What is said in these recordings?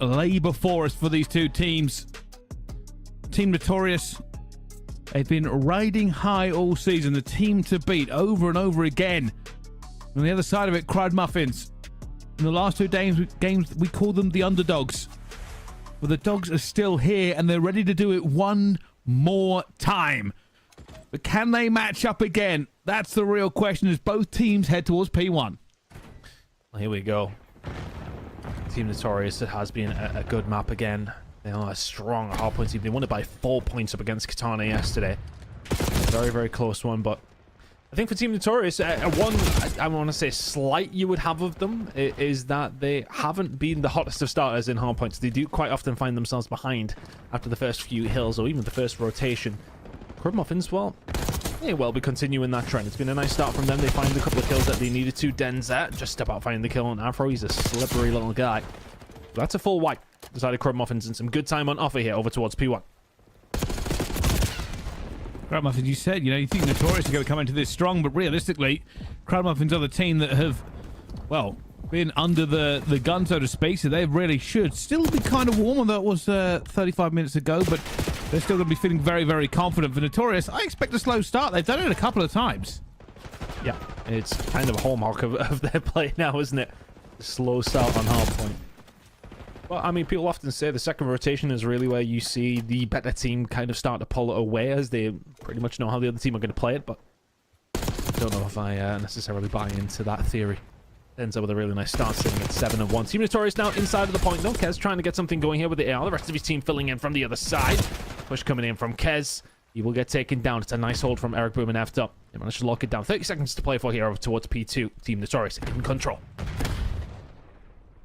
lay before us for these two teams. Team Notorious, they've been riding high all season, the team to beat over and over again. On the other side of it, Crud Muffins. In the last two games, we call them the underdogs. But the dogs are still here and they're ready to do it one more time. But can they match up again? That's the real question as both teams head towards P1. Here we go. Team Notorious, it has been a good map again. They are a strong hardpoint team. They won it by 4 points up against Katana yesterday. Very, very close one, but I think for Team Notorious, one I want to say slight you would have of them is that they haven't been the hottest of starters in hardpoints. They do quite often find themselves behind after the first few hills or even the first rotation. Crud Muffins, well, may well be continuing that trend. It's been a nice start from them. They find a couple of kills that they needed to. Denza just about finding the kill on Afro. He's a slippery little guy. That's a full wipe. Decided Crud Muffins and some good time on offer here over towards P1. Crud Muffins, you said, you think Notorious are going to come into this strong, but realistically, Crud Muffins are the team that have, well, been under the gun, so to speak, so they really should still be kind of warm, although it was 35 minutes ago, but they're still going to be feeling very, very confident. For Notorious, I expect a slow start. They've done it a couple of times. Yeah, it's kind of a hallmark of their play now, isn't it? The slow start on hardpoint. Well, I mean, people often say the second rotation is really where you see the better team kind of start to pull it away as they pretty much know how the other team are going to play it, but I don't know if I necessarily buy into that theory. Ends up with a really nice start, sitting at 7-1. Team Notorious now inside of the point. No, Kez trying to get something going here with the AR. The rest of his team filling in from the other side. Push coming in from Kez. He will get taken down. It's a nice hold from Eric Boom and F up. They managed to lock it down. 30 seconds to play for here over towards P2. Team Notorious in control.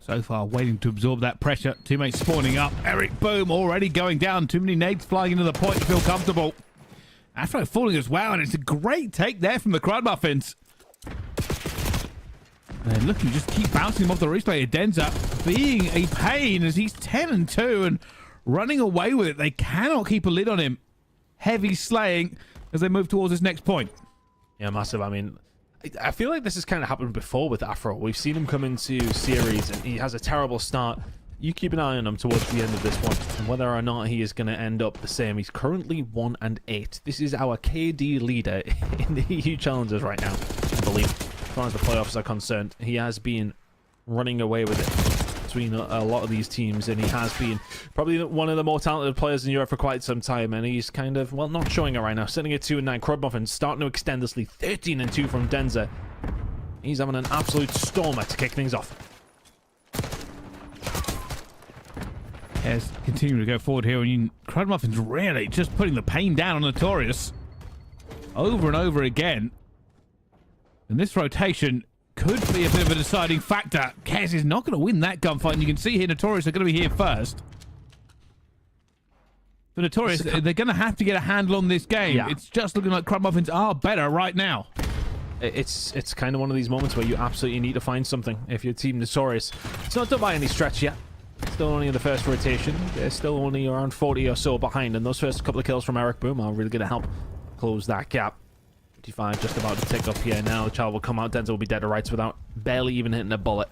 So far, waiting to absorb that pressure. Teammates spawning up. Eric Boom already going down. Too many nades flying into the point to feel comfortable. Afro falling as well, and it's a great take there from the Crud Muffins. And looking, just keep bouncing him off the replay. Denza being a pain as he's 10-2 and running away with it. They cannot keep a lid on him. Heavy slaying as they move towards this next point. Yeah, massive. I mean, I feel like this has kind of happened before with Afro. We've seen him come into series and he has a terrible start. You keep an eye on him towards the end of this one and whether or not he is going to end up the same. He's currently 1-8. This is our KD leader in the EU Challengers right now, I believe. As far as the playoffs are concerned, he has been running away with it between a lot of these teams, and he has been probably one of the more talented players in Europe for quite some time, and he's kind of, well, not showing it right now. Sitting at 2-9. Crud Muffins starting to extend this lead. 13-2 from Denza. He's having an absolute stormer to kick things off. Yes, continuing to go forward here, and Crud Muffins really just putting the pain down on Notorious over and over again. And this rotation could be a bit of a deciding factor. Kez is not going to win that gunfight, and you can see here Notorious are going to be here first. For Notorious, they're going to have to get a handle on this game. Yeah. It's just looking like Crud Muffins are better right now. It's kind of one of these moments where you absolutely need to find something if you're Team Notorious. It's not done by any stretch yet. Still only in the first rotation. They're still only around 40 or so behind, and those first couple of kills from Eric Boom are really going to help close that gap. 55 just about to tick up here now. The child will come out. Denzel will be dead to rights without barely even hitting a bullet.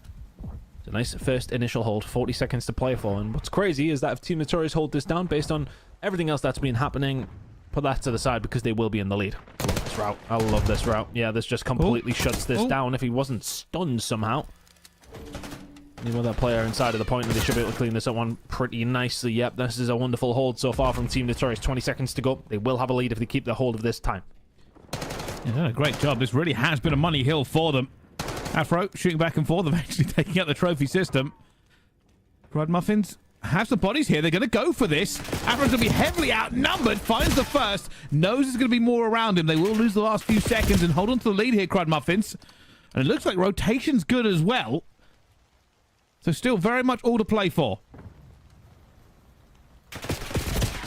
It's a nice first initial hold. 40 seconds to play for. And what's crazy is that if Team Notorious hold this down based on everything else that's been happening, put that to the side because they will be in the lead. I love this route. I love this route. Yeah, this just completely shuts this down. If he wasn't stunned somehow. Any other player inside of the point, and they should be able to clean this up one pretty nicely. Yep, this is a wonderful hold so far from Team Notorious. 20 seconds to go. They will have a lead if they keep the hold of this time. Yeah, done a great job. This really has been a money hill for them. Afro shooting back and forth, eventually taking out the trophy system. Crud Muffins have some bodies here. They're going to go for this. Afro's going to be heavily outnumbered. Finds the first. Knows there's going to be more around him. They will lose the last few seconds and hold on to the lead here, Crud Muffins. And it looks like rotation's good as well. So still very much all to play for.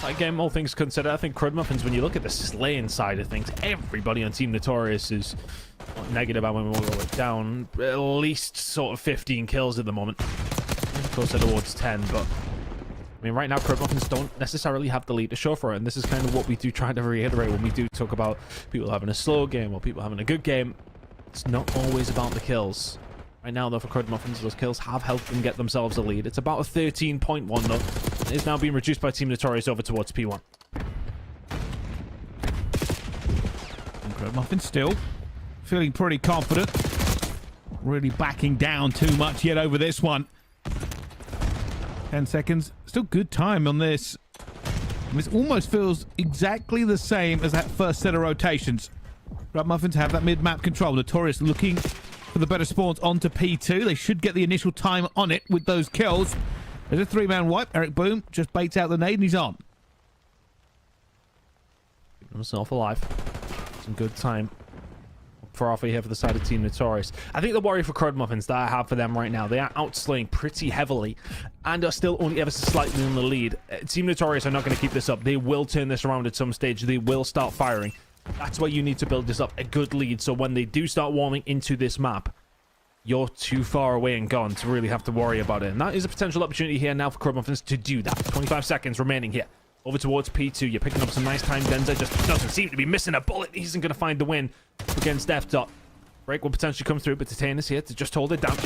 Again, all things considered, I think Crud Muffins, when you look at the slaying side of things, everybody on Team Notorious is negative. I mean, we'll go down at least sort of 15 kills at the moment. Closer towards 10, but I mean, right now, Crud Muffins don't necessarily have the lead to show for it, and this is kind of what we do try to reiterate when we do talk about people having a slow game or people having a good game. It's not always about the kills. Right now, though, for Crud Muffins, those kills have helped them get themselves a lead. It's about a 13-point one, though. It's now being reduced by Team Notorious over towards P1. And Crud Muffins still feeling pretty confident. Really backing down too much yet over this one. 10 seconds. Still good time on this. And this almost feels exactly the same as that first set of rotations. Crud Muffins have that mid-map control. Notorious looking for the better spawns onto P2. They should get the initial time on it with those kills. There's a 3-man wipe. Eric Boom just baits out the nade and he's on. Keeping himself alive. Some good time for Alpha here for the side of Team Notorious. I think the worry for Crud Muffins that I have for them right now, they are outslaying pretty heavily and are still only ever so slightly in the lead. Team Notorious are not going to keep this up. They will turn this around at some stage. They will start firing. That's why you need to build this up a good lead, so when they do start warming into this map, you're too far away and gone to really have to worry about it. And that is a potential opportunity here now for Crud Muffins to do that. 25 seconds remaining here. Over towards P2. You're picking up some nice time. Denza just doesn't seem to be missing a bullet. He isn't going to find the win against F Dot. Break will potentially come through, but Detain is here to just hold it down.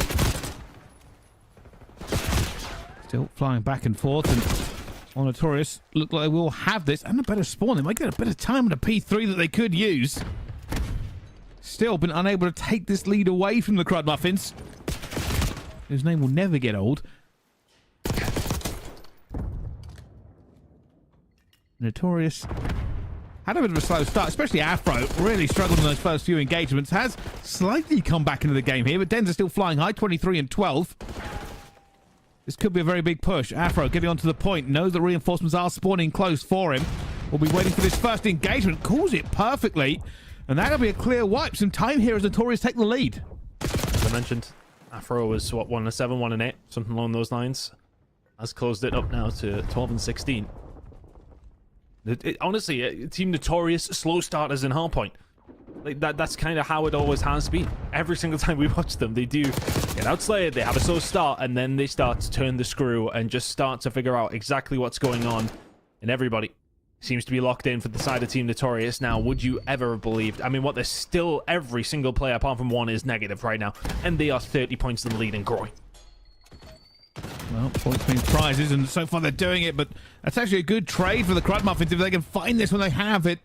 Still flying back and forth, and Notorious look like they will have this and a better spawn. They might get a better time on a P3 that they could use. Still been unable to take this lead away from the Crud Muffins, whose name will never get old. Notorious had a bit of a slow start, especially Afro. Really struggled in those first few engagements. Has slightly come back into the game here, but Den's still flying high, 23 and 12. This could be a very big push. Afro getting onto the point, knows that reinforcements are spawning close for him. Will be waiting for this first engagement, calls it perfectly, and that'll be a clear wipe. Some time here as Notorious take the lead. As I mentioned, Afro was, what, 1-7, 1-8, something along those lines. Has closed it up now to 12 and 16. Honestly, Team Notorious slow starters in hardpoint. Like that's kind of how it always has been. Every single time we watch them, they do get outslayed, they have a slow start, and then they start to turn the screw and just start to figure out exactly what's going on. And everybody seems to be locked in for the side of Team Notorious. Now, would you ever have believed? I mean, what, there's still every single player apart from one is negative right now. And they are 30 points in the lead and growing. Well, points mean prizes, and so far they're doing it, but that's actually a good trade for the Crud Muffins if they can find this when they have it.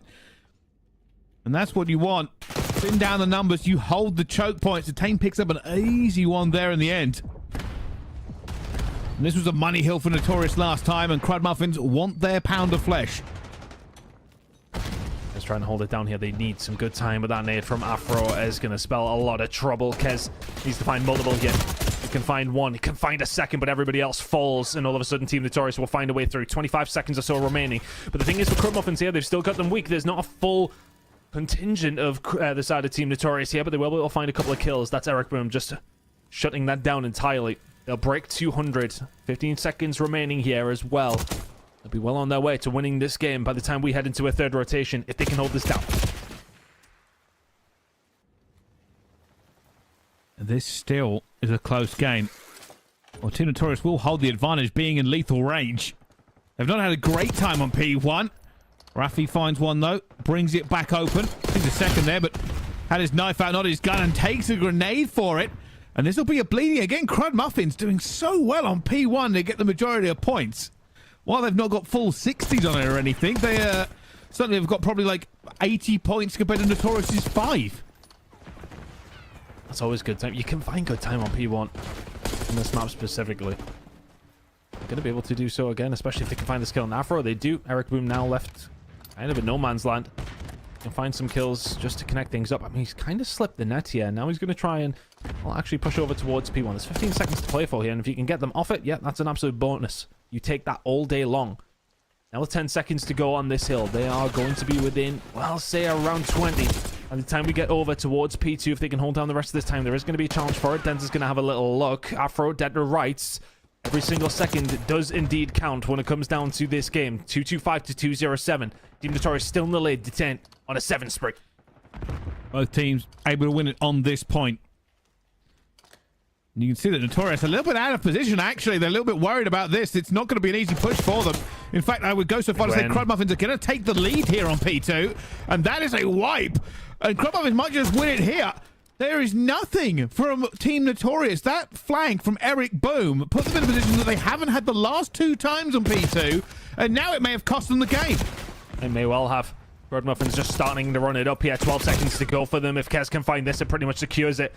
And that's what you want. Thin down the numbers, you hold the choke points. Detain picks up an easy one there in the end. And this was a money hill for Notorious last time, and Crud Muffins want their pound of flesh. Just trying to hold it down here. They need some good time, but that nade from Afro is going to spell a lot of trouble. Kez needs to find multiple here. He can find one, he can find a second, but everybody else falls, and all of a sudden Team Notorious will find a way through. 25 seconds or so remaining. But the thing is, for Crud Muffins here, they've still got them weak. There's not a full contingent of the side of Team Notorious here, but they will be able to find a couple of kills. That's Eric Boom just shutting that down entirely. They'll break 200. 15 seconds remaining here as well. They'll be well on their way to winning this game by the time we head into a third rotation, if they can hold this down. This still is a close game. Well, Team Notorious will hold the advantage being in lethal range. They've not had a great time on P1. Rafi finds one, though. Brings it back open. Sees a second there, but had his knife out, not his gun, and takes a grenade for it. And this will be a bleeding again. Crud Muffins doing so well on P1 to get the majority of points. While they've not got full 60s on it or anything, they certainly have got probably like 80 points compared to Notorious's 5. That's always good time. You can find good time on P1 in this map specifically. Going to be able to do so again, especially if they can find this kill on Afro. They do. Eric Boom now left kind of in no man's land. Can find some kills just to connect things up. I mean, he's kind of slipped the net here. Now he's going to try and, well, actually push over towards P1. There's 15 seconds to play for here, and if you can get them off it, yeah, that's an absolute bonus. You take that all day long. Now with 10 seconds to go on this hill, they are going to be within, well, say around 20. By the time we get over towards P2, if they can hold down the rest of this time, there is going to be a challenge for it. Denza's going to have a little look. Afro, dead to rights. Every single second does indeed count when it comes down to this game. 225 to 207. Team Notorious still in the lead. Detain on a 7 spree. Both teams able to win it on this point. And you can see that Notorious a little bit out of position, actually. They're a little bit worried about this. It's not going to be an easy push for them. In fact, I would go so far to say Crud Muffins are going to take the lead here on P2. And that is a wipe. And Crud Muffins might just win it here. There is nothing from Team Notorious. That flank from Eric Boom put them in a position that they haven't had the last 2 times on P2, and now it may have cost them the game. It may well have. Crud Muffins just starting to run it up here. 12 seconds to go for them. If Kez can find this, it pretty much secures it.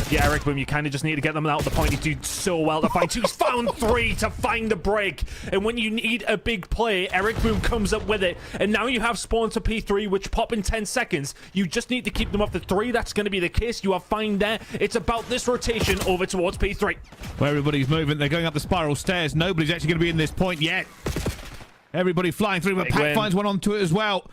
Yeah, Eric Boom, you kind of just need to get them out of the point. He's doing so well to find 2. He's found 3 to find the break. And when you need a big play, Eric Boom comes up with it. And now you have spawn to P3, which pop in 10 seconds. You just need to keep them off the 3. That's going to be the case. You are fine there. It's about this rotation over towards P3. Where everybody's moving. They're going up the spiral stairs. Nobody's actually going to be in this point yet. Everybody flying through, but Pack finds one onto it as well.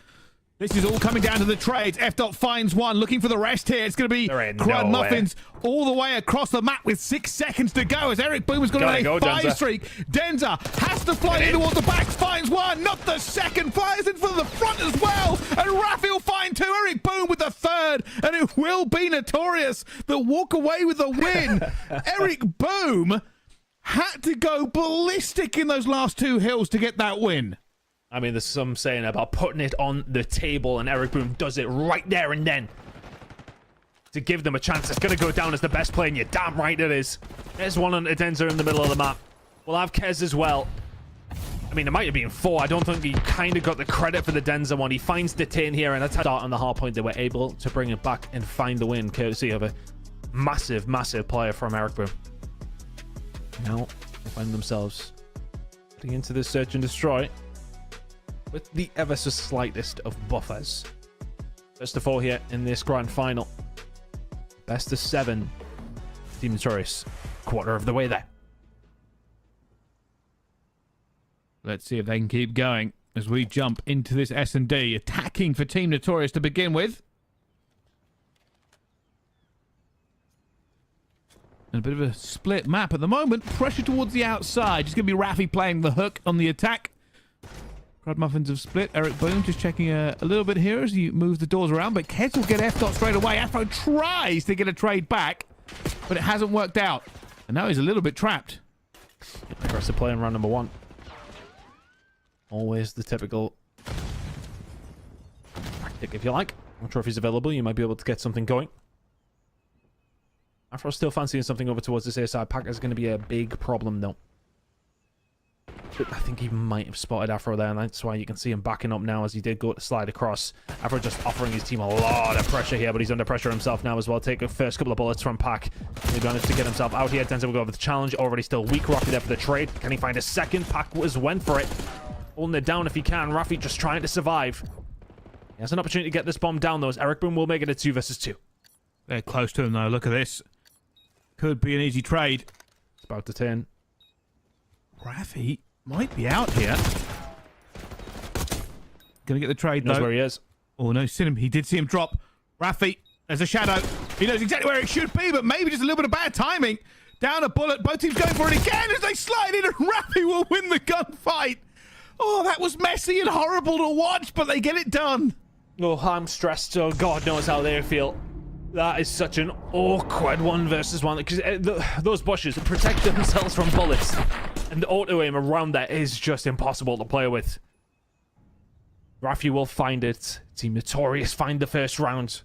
This is all coming down to the trades. F-Dot finds one, looking for the rest here. It's going to be Crud Muffins all the way across the map with 6 seconds to go as Eric Boom has got a 5 streak. Denza has to fly in towards the back, finds one, not the second, flies in for the front as well. And Rafi will find 2. Eric Boom with the 3rd, and it will be Notorious that walk away with the win. Eric Boom had to go ballistic in those last 2 hills to get that win. I mean, there's some saying about putting it on the table, and Eric Boom does it right there and then. To give them a chance. It's going to go down as the best play, and you're damn right it is. There's one on Adenza in the middle of the map. We'll have Kez as well. I mean, it might have been 4. I don't think he kind of got the credit for the Denza one. He finds the tin here, and that's how start on the hard point. They were able to bring it back and find the win, courtesy of a massive, massive player from Eric Boom. Now, they find themselves getting into this search and destroy with the ever so slightest of buffers. First of 4 here in this grand final. Best of 7. Team Notorious, quarter of the way there. Let's see if they can keep going as we jump into this S&D. Attacking for Team Notorious to begin with. And a bit of a split map at the moment. Pressure towards the outside. It's going to be Rafi playing the hook on the attack. Crud Muffins have split. Eric Boom just checking a little bit here as he moves the doors around, but Kez will get F-Dot straight away. Afro tries to get a trade back, but it hasn't worked out. And now he's a little bit trapped. Aggressive play in round number 1. Always the typical tactic, if you like. Not sure if he's available. You might be able to get something going. Afro's still fancying something over towards this A side. Pack is going to be a big problem, though. I think he might have spotted Afro there, and that's why you can see him backing up now as he did go to slide across. Afro just offering his team a lot of pressure here, but he's under pressure himself now as well. Take the first couple of bullets from Pack. He managed to get himself out here. Denzel will go over the challenge. Already still weak. Rafi there for the trade. Can he find a second? Pack went for it. Holding it down if he can. Rafi just trying to survive. He has an opportunity to get this bomb down, though, as Eric Boom will make it a 2 versus 2. They're close to him, though. Look at this. Could be an easy trade. It's about to turn. Rafi might be out here. Gonna get the trade, though. Knows where he is. Oh, no, seen him. He did see him drop. Rafi, there's a shadow. He knows exactly where it should be, but maybe just a little bit of bad timing. Down a bullet. Both teams going for it again as they slide in, and Rafi will win the gunfight. Oh, that was messy and horrible to watch, but they get it done. Oh, I'm stressed, so God knows how they feel. That is such an awkward 1 versus 1, because those bushes protect themselves from bullets, and the auto aim around that is just impossible to play with. Rafi will find it. Team Notorious find the first round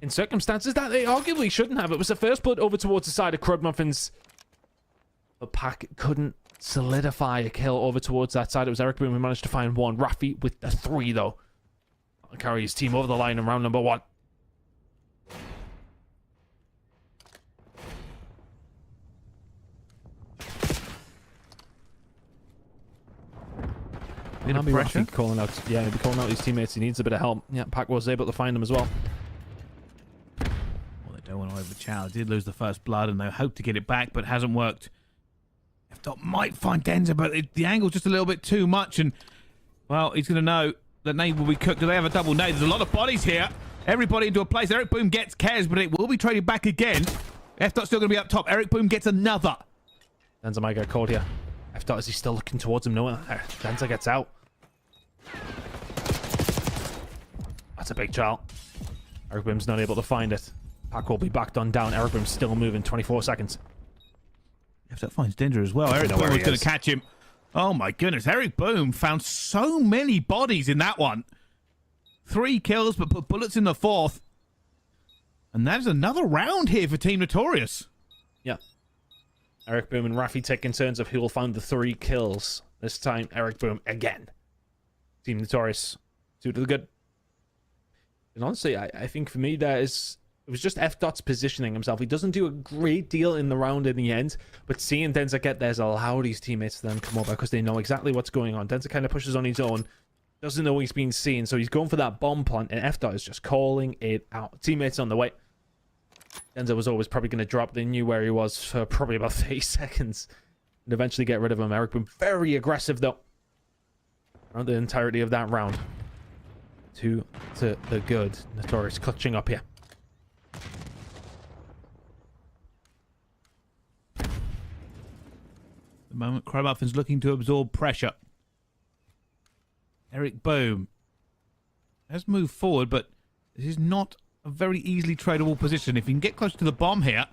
in circumstances that they arguably shouldn't have. It was the first blood over towards the side of Crud Muffins, but Pack couldn't solidify a kill over towards that side. It was Eric Boom who managed to find 1. Rafi with the 3, though. I'll carry his team over the line in round number 1. Maybe Rafi calling out, maybe calling out his teammates. He needs a bit of help. Yeah, Pack was able to find them as well. Well, they don't want to overchow. Did lose the first blood, and they hope to get it back, but hasn't worked. F-Dot might find Denza, but the angle's just a little bit too much, and, well, he's going to know that nade will be cooked. Do they have a double nade? There's a lot of bodies here. Everybody into a place. Eric Boom gets Kez, but it will be traded back again. F-Dot's still going to be up top. Eric Boom gets another. Denza might get caught here. F-Dot, is he still looking towards him? No, Denza gets out. That's a big child. Eric Boom's not able to find it. Pack will be backed on down. Eric Boom's still moving. 24 seconds. F-Dot finds Denza as well. Eric Boom was going to catch him. Oh my goodness. Eric Boom found so many bodies in that one. 3 kills, but put bullets in the 4th. And that is another round here for Team Notorious. Yeah. Eric Boom and Rafi take concerns of who will find the 3 kills. This time, Eric Boom again. Team Notorious, 2 to the good. And honestly, I think for me, it was just F.Dot's positioning himself. He doesn't do a great deal in the round in the end, but seeing Denza get there's allowed his teammates to then come over because they know exactly what's going on. Denza kind of pushes on his own, doesn't know he's being seen, so he's going for that bomb plant, and F.Dot is just calling it out. Teammates on the way. Denza was always probably going to drop. They knew where he was for probably about 30 seconds and eventually get rid of him. Eric Boom very aggressive, though, around the entirety of that round. 2 to the good. Notorious clutching up here. The moment Crud Muffins looking to absorb pressure. Eric Boom has moved forward, but this is not a very easily tradable position. If he can get close to the bomb here,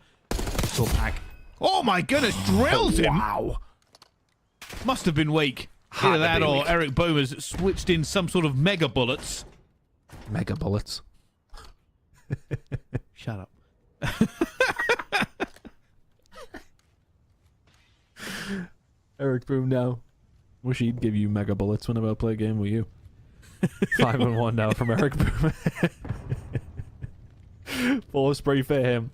short back. Oh my goodness, drills him! Wow. Must have been weak. Either that or weak. Eric Boom has switched in some sort of mega bullets. Mega bullets. Shut up. Eric Boom now. Wish he'd give you mega bullets whenever I play a game with you. 5-1 now from Eric Boom. 4 spray for him.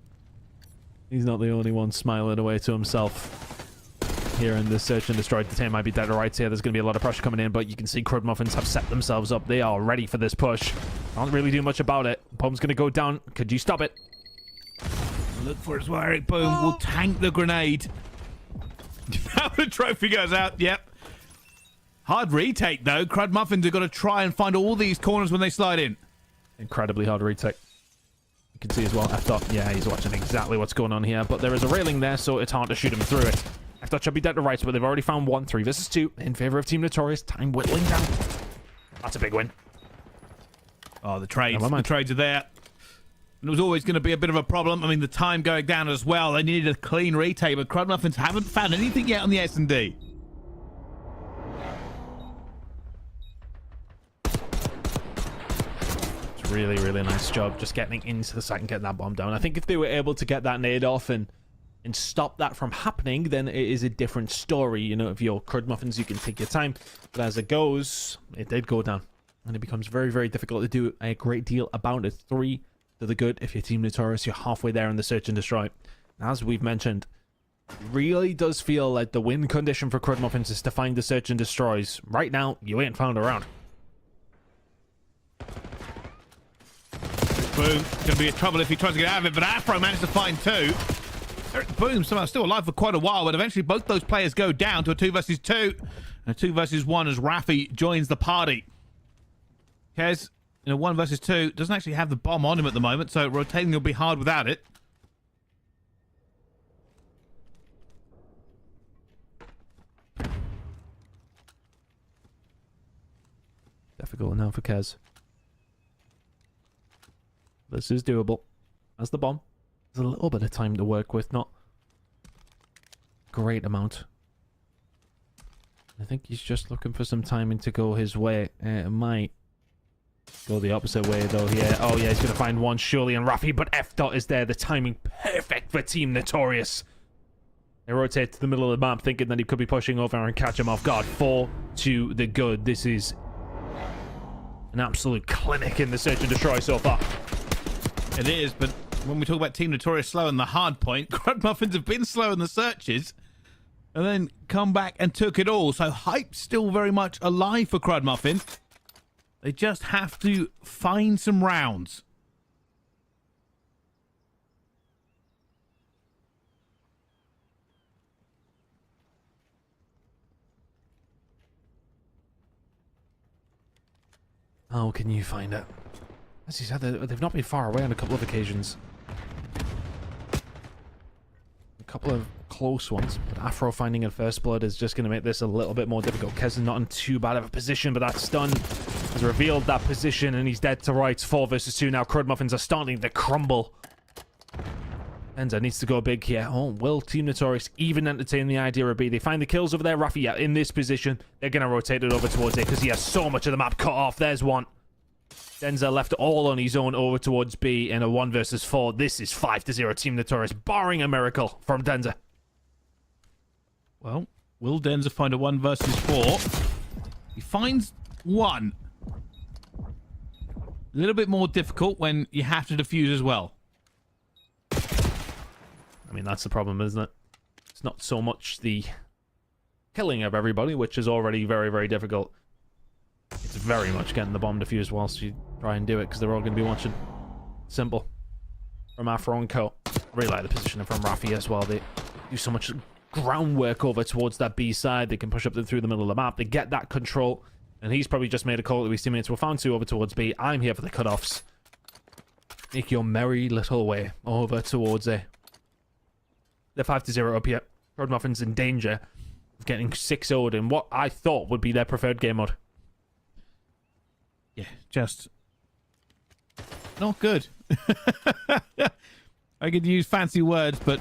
He's not the only one smiling away to himself here in this search and destroy. The team might be dead or right here. There's going to be a lot of pressure coming in, but you can see Crud Muffins have set themselves up. They are ready for this push. Can't really do much about it. Bomb's going to go down. Could you stop it? Look for it as well. Eric Boom will tank the grenade. Now the trophy goes out. Yep. Hard retake, though. Crud Muffins have got to try and find all these corners when they slide in. Incredibly hard retake. You can see as well, F.Dot, yeah, he's watching exactly what's going on here, but there is a railing there, so it's hard to shoot him through it. F.Dot should be dead to rights, but they've already found 1. 3 versus 2 in favor of Team Notorious. Time whittling down. That's a big win. Oh, the trades. The trades are there. And it was always going to be a bit of a problem. I mean, the time going down as well. They needed a clean retake, but Crud Muffins haven't found anything yet on the S&D. Really, really nice job just getting into the site and getting that bomb down. I think if they were able to get that nade off and stop that from happening, then it is a different story. You know, if you're Crud Muffins, you can take your time. But as it goes, it did go down. And it becomes very, very difficult to do a great deal about it. 3 to the good. If you're Team Notorious, you're halfway there in the search and destroy. As we've mentioned, it really does feel like the win condition for Crud Muffins is to find the search and destroys. Right now, you ain't found around. Boom. Gonna be in trouble if he tries to get out of it, but Afro managed to find 2. Eric Boom somehow still alive for quite a while, but eventually both those players go down to a 2 versus 2. And a 2 versus 1 as Rafi joins the party. Kez, in a 1 versus 2, doesn't actually have the bomb on him at the moment, so rotating will be hard without it. Difficult now for Kez. This is doable. That's the bomb. There's a little bit of time to work with, not great amount. I think he's just looking for some timing to go his way. It might go the opposite way, though. Yeah. Oh, yeah, he's going to find 1 surely and Rafi, but F.Dot is there. The timing perfect for Team Notorious. They rotate to the middle of the map, thinking that he could be pushing over and catch him off guard. 4 to the good. This is an absolute clinic in the search and destroy so far. It is, but when we talk about Team Notorious slow and the hard point, Crud Muffins have been slow in the searches and then come back and took it all. So hype's still very much alive for Crud Muffins. They just have to find some rounds. How can you find it? As you said, they've not been far away on a couple of occasions. A couple of close ones, but Afro finding in first blood is just going to make this a little bit more difficult. Kez is not in too bad of a position, but that stun has revealed that position, and he's dead to rights. 4 versus 2 now. Crud Muffins are starting to crumble. Enza needs to go big here. Oh, will Team Notorious even entertain the idea of B? They find the kills over there. Rafi, yeah, in this position, they're going to rotate it over towards A because he has so much of the map cut off. There's 1. Denza left all on his own over towards B in a 1 versus 4. This is 5-0 Team Notorious, barring a miracle from Denza. Well, will Denza find a 1 versus 4? He finds 1. A little bit more difficult when you have to defuse as well. I mean, that's the problem, isn't it? It's not so much the killing of everybody, which is already very, very difficult. It's very much getting the bomb defused whilst you try and do it, because they're all going to be watching. Simple. From Afro and Co. I really like the positioning from Rafi as well. They do so much groundwork over towards that B side. They can push up through the middle of the map. They get that control. And he's probably just made a call that his teammates were found to over towards B. I'm here for the cutoffs. Make your merry little way over towards A. They're 5-0 up here. Crud Muffins in danger of getting 6-0'd in what I thought would be their preferred game mode. Yeah, just not good. I could use fancy words, but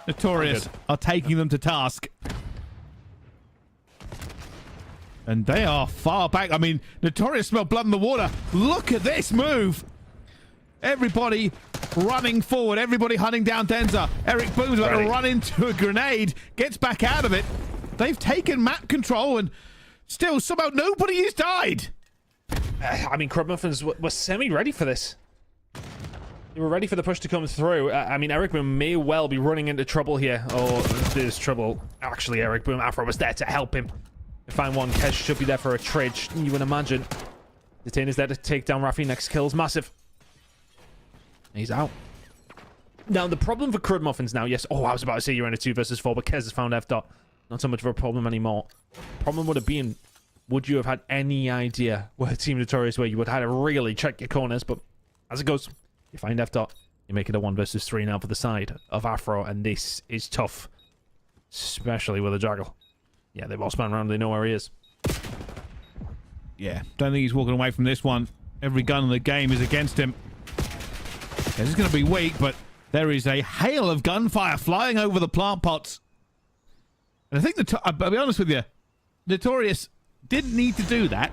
Notorious are taking them to task. And they are far back. I mean, Notorious smell blood in the water. Look at this move. Everybody running forward. Everybody hunting down Denza. Eric Boom's about to run into a grenade. Gets back out of it. They've taken map control and still somehow nobody has died. I mean, Crud Muffins were semi-ready for this. They were ready for the push to come through. I mean, Eric Boom may well be running into trouble here. Oh, there's trouble. Actually, Eric Boom, Afro was there to help him. If I'm one, Kesh should be there for a trade. You would imagine. Detainer's there to take down Rafi. Next kill's massive. He's out. Now, the problem for Crud Muffins now, yes. Oh, I was about to say you're in a 2 versus 4, but Kez has found F dot. Not so much of a problem anymore. Problem would have been, would you have had any idea where Team Notorious were? You would have had to really check your corners, but as it goes, you find F dot. You make it a 1 versus 3 now for the side of Afro, and this is tough. Especially with a juggle. Yeah, they've all spun around, they know where he is. Yeah, don't think he's walking away from this one. Every gun in the game is against him. Yeah, this is going to be weak, but there is a hail of gunfire flying over the plant pots. And I think, I'll be honest with you, Notorious didn't need to do that.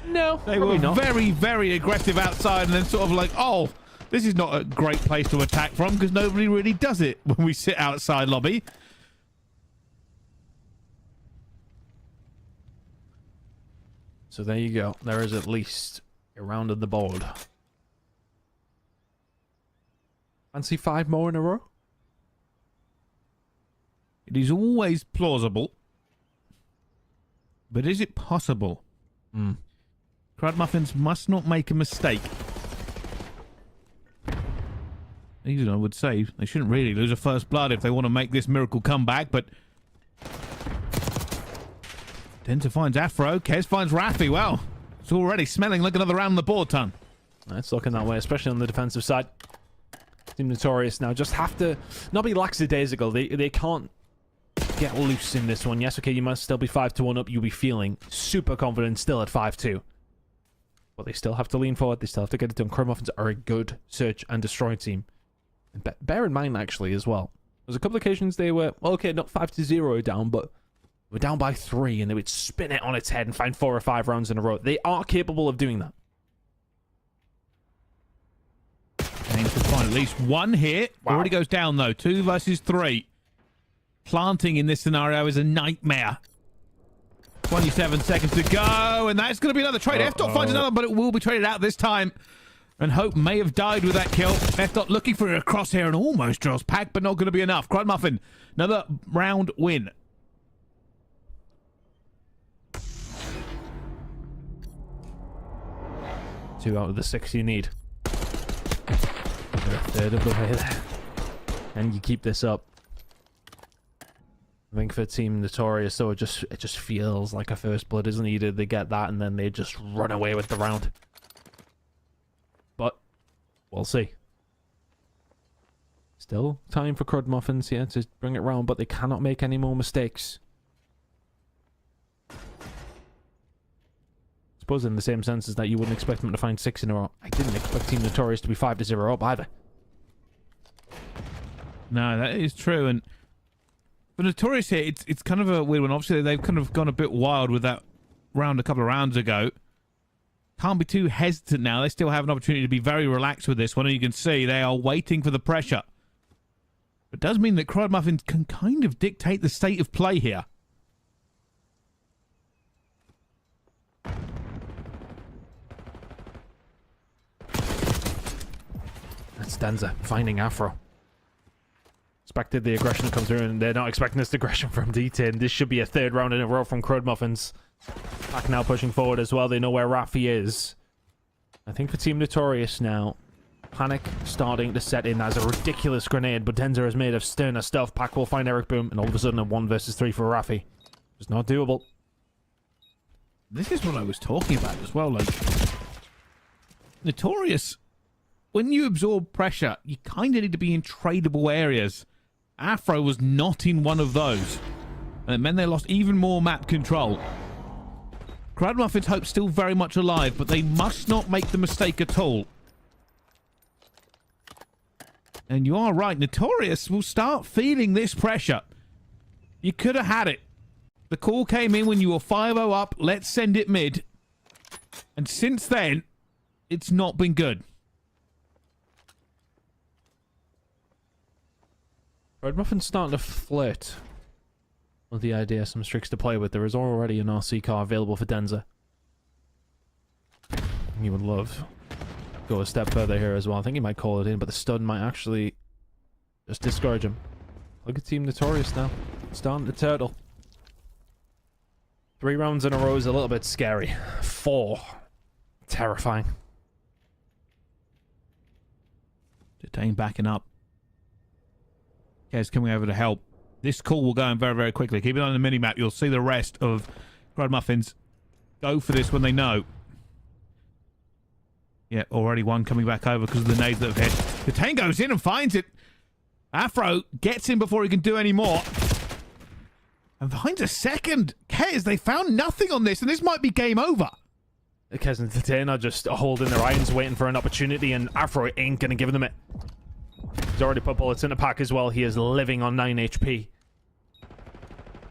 No, they were very, very aggressive outside and then sort of like, oh, this is not a great place to attack from because nobody really does it when we sit outside lobby. So there you go. There is at least a round on the board. Fancy 5 more in a row? It is always plausible. But is it possible? Crud Muffins must not make a mistake. Even I would say they shouldn't really lose a first blood if they want to make this miracle comeback, but Denza finds Afro, Kez finds Rafi. Well, it's already smelling like another round on the board, Ton. It's looking that way, especially on the defensive side. Team Notorious now just have to not be lackadaisical. They can't get loose in this one. Yes, okay, you must still be 5-1 up. You'll be feeling super confident still at 5-2. But they still have to lean forward. They still have to get it done. Crud Muffins are a good search and destroy team. And bear in mind, actually, as well, there's a couple of occasions they were, well, okay, not 5-0 down, but we're down by 3, and they would spin it on its head and find 4 or 5 rounds in a row. They are capable of doing that. Aims to find at least one hit. Wow. Already goes down, though. 2 versus 3. Planting in this scenario is a nightmare. 27 seconds to go, and that's going to be another trade. F-Dot finds another, but it will be traded out this time. And Hope may have died with that kill. F-Dot looking for a crosshair and almost draws pack, but not going to be enough. Crud Muffin, another round win. Two out of the 6 you need. You're a third of the way there. And you keep this up. I think for Team Notorious, though, it just feels like a first blood is needed. They get that, and then they just run away with the round. But we'll see. Still time for Crud Muffins here to bring it round, but they cannot make any more mistakes. I suppose in the same sense as that you wouldn't expect them to find 6 in a row. I didn't expect Team Notorious to be 5-0 up either. No, that is true, and for Notorious here, it's kind of a weird one. Obviously, they've kind of gone a bit wild with that round a couple of rounds ago. can't be too hesitant now. They still have an opportunity to be very relaxed with this one, and you can see they are waiting for the pressure. It does mean that Crud Muffins can kind of dictate the state of play here. That's Denza finding Afro. Expected the aggression to come through, and they're not expecting this aggression from D10. This should be a third round in a row from Crud Muffins. Pack now pushing forward as well. They know where Rafi is. I think for Team Notorious now, panic starting to set in. As a ridiculous grenade, but Denza is made of sterner stuff. Pack will find Eric Boom, and all of a sudden a 1 versus 3 for Rafi. It's not doable. This is what I was talking about as well. Like, Notorious, when you absorb pressure, you kind of need to be in tradable areas. Afro was not in one of those, and it meant they lost even more map control. Crud Muffins' hope's still very much alive, but they must not make the mistake at all. And you are right, Notorious will start feeling this pressure. You could have had it. The call came in when you were 5-0 up, let's send it mid. And since then, it's not been good. Crud Muffin's starting to flirt with the idea of some streaks to play with. There is already an RC car available for Denza. He would love to go a step further here as well. I think he might call it in, but the stun might actually just discourage him. Look at Team Notorious now. Starting to turtle. 3 rounds in a row is a little bit scary. 4. Terrifying. Detain backing up. Kez coming over to help. This call will go in very, very quickly. Keep it on the mini-map. You'll see the rest of Crud Muffins go for this when they know. Yeah, already one coming back over because of the nades that have hit. Detain goes in and finds it. Afro gets him before he can do any more. And finds a second. Kez, they found nothing on this, and this might be game over. Kez and Detain are just holding their irons, waiting for an opportunity, and Afro ain't going to give them it. He's already put bullets in the pack as well. He is living on 9 HP.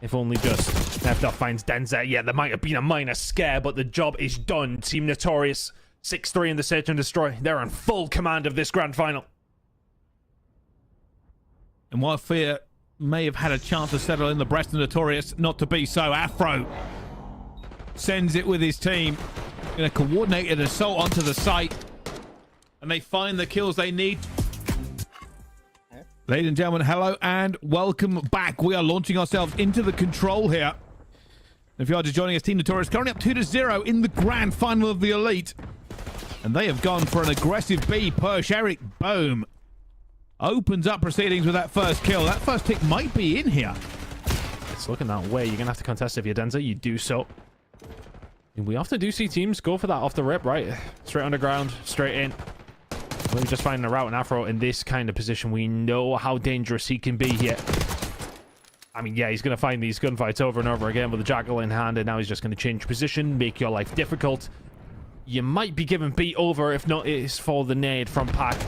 If only just. F finds Denza. Yeah, there might have been a minor scare, but the job is done. Team Notorious, 6-3 in the Search and Destroy. They're in full command of this grand final. And while Fear may have had a chance to settle in the breast of Notorious, not to be so, Afro sends it with his team in a coordinated assault onto the site. And they find the kills they need. Ladies and gentlemen, hello and welcome back. We are launching ourselves into the control here. If you are just joining us, Team Notorious currently up 2-0 in the grand final of the Elite. And they have gone for an aggressive B push. Eric Boom opens up proceedings with that first kill. That first tick might be in here. It's looking that way. You're going to have to contest if you're Denza. You do so. And we often do see teams go for that off the rip, right? Straight underground, straight in. We're just finding a route, and Afro in this kind of position, we know how dangerous he can be here. I mean, yeah, he's going to find these gunfights over and over again with the Jackal in hand, and now he's just going to change position, make your life difficult. You might be given beat over, if not, it's for the nade from Pack.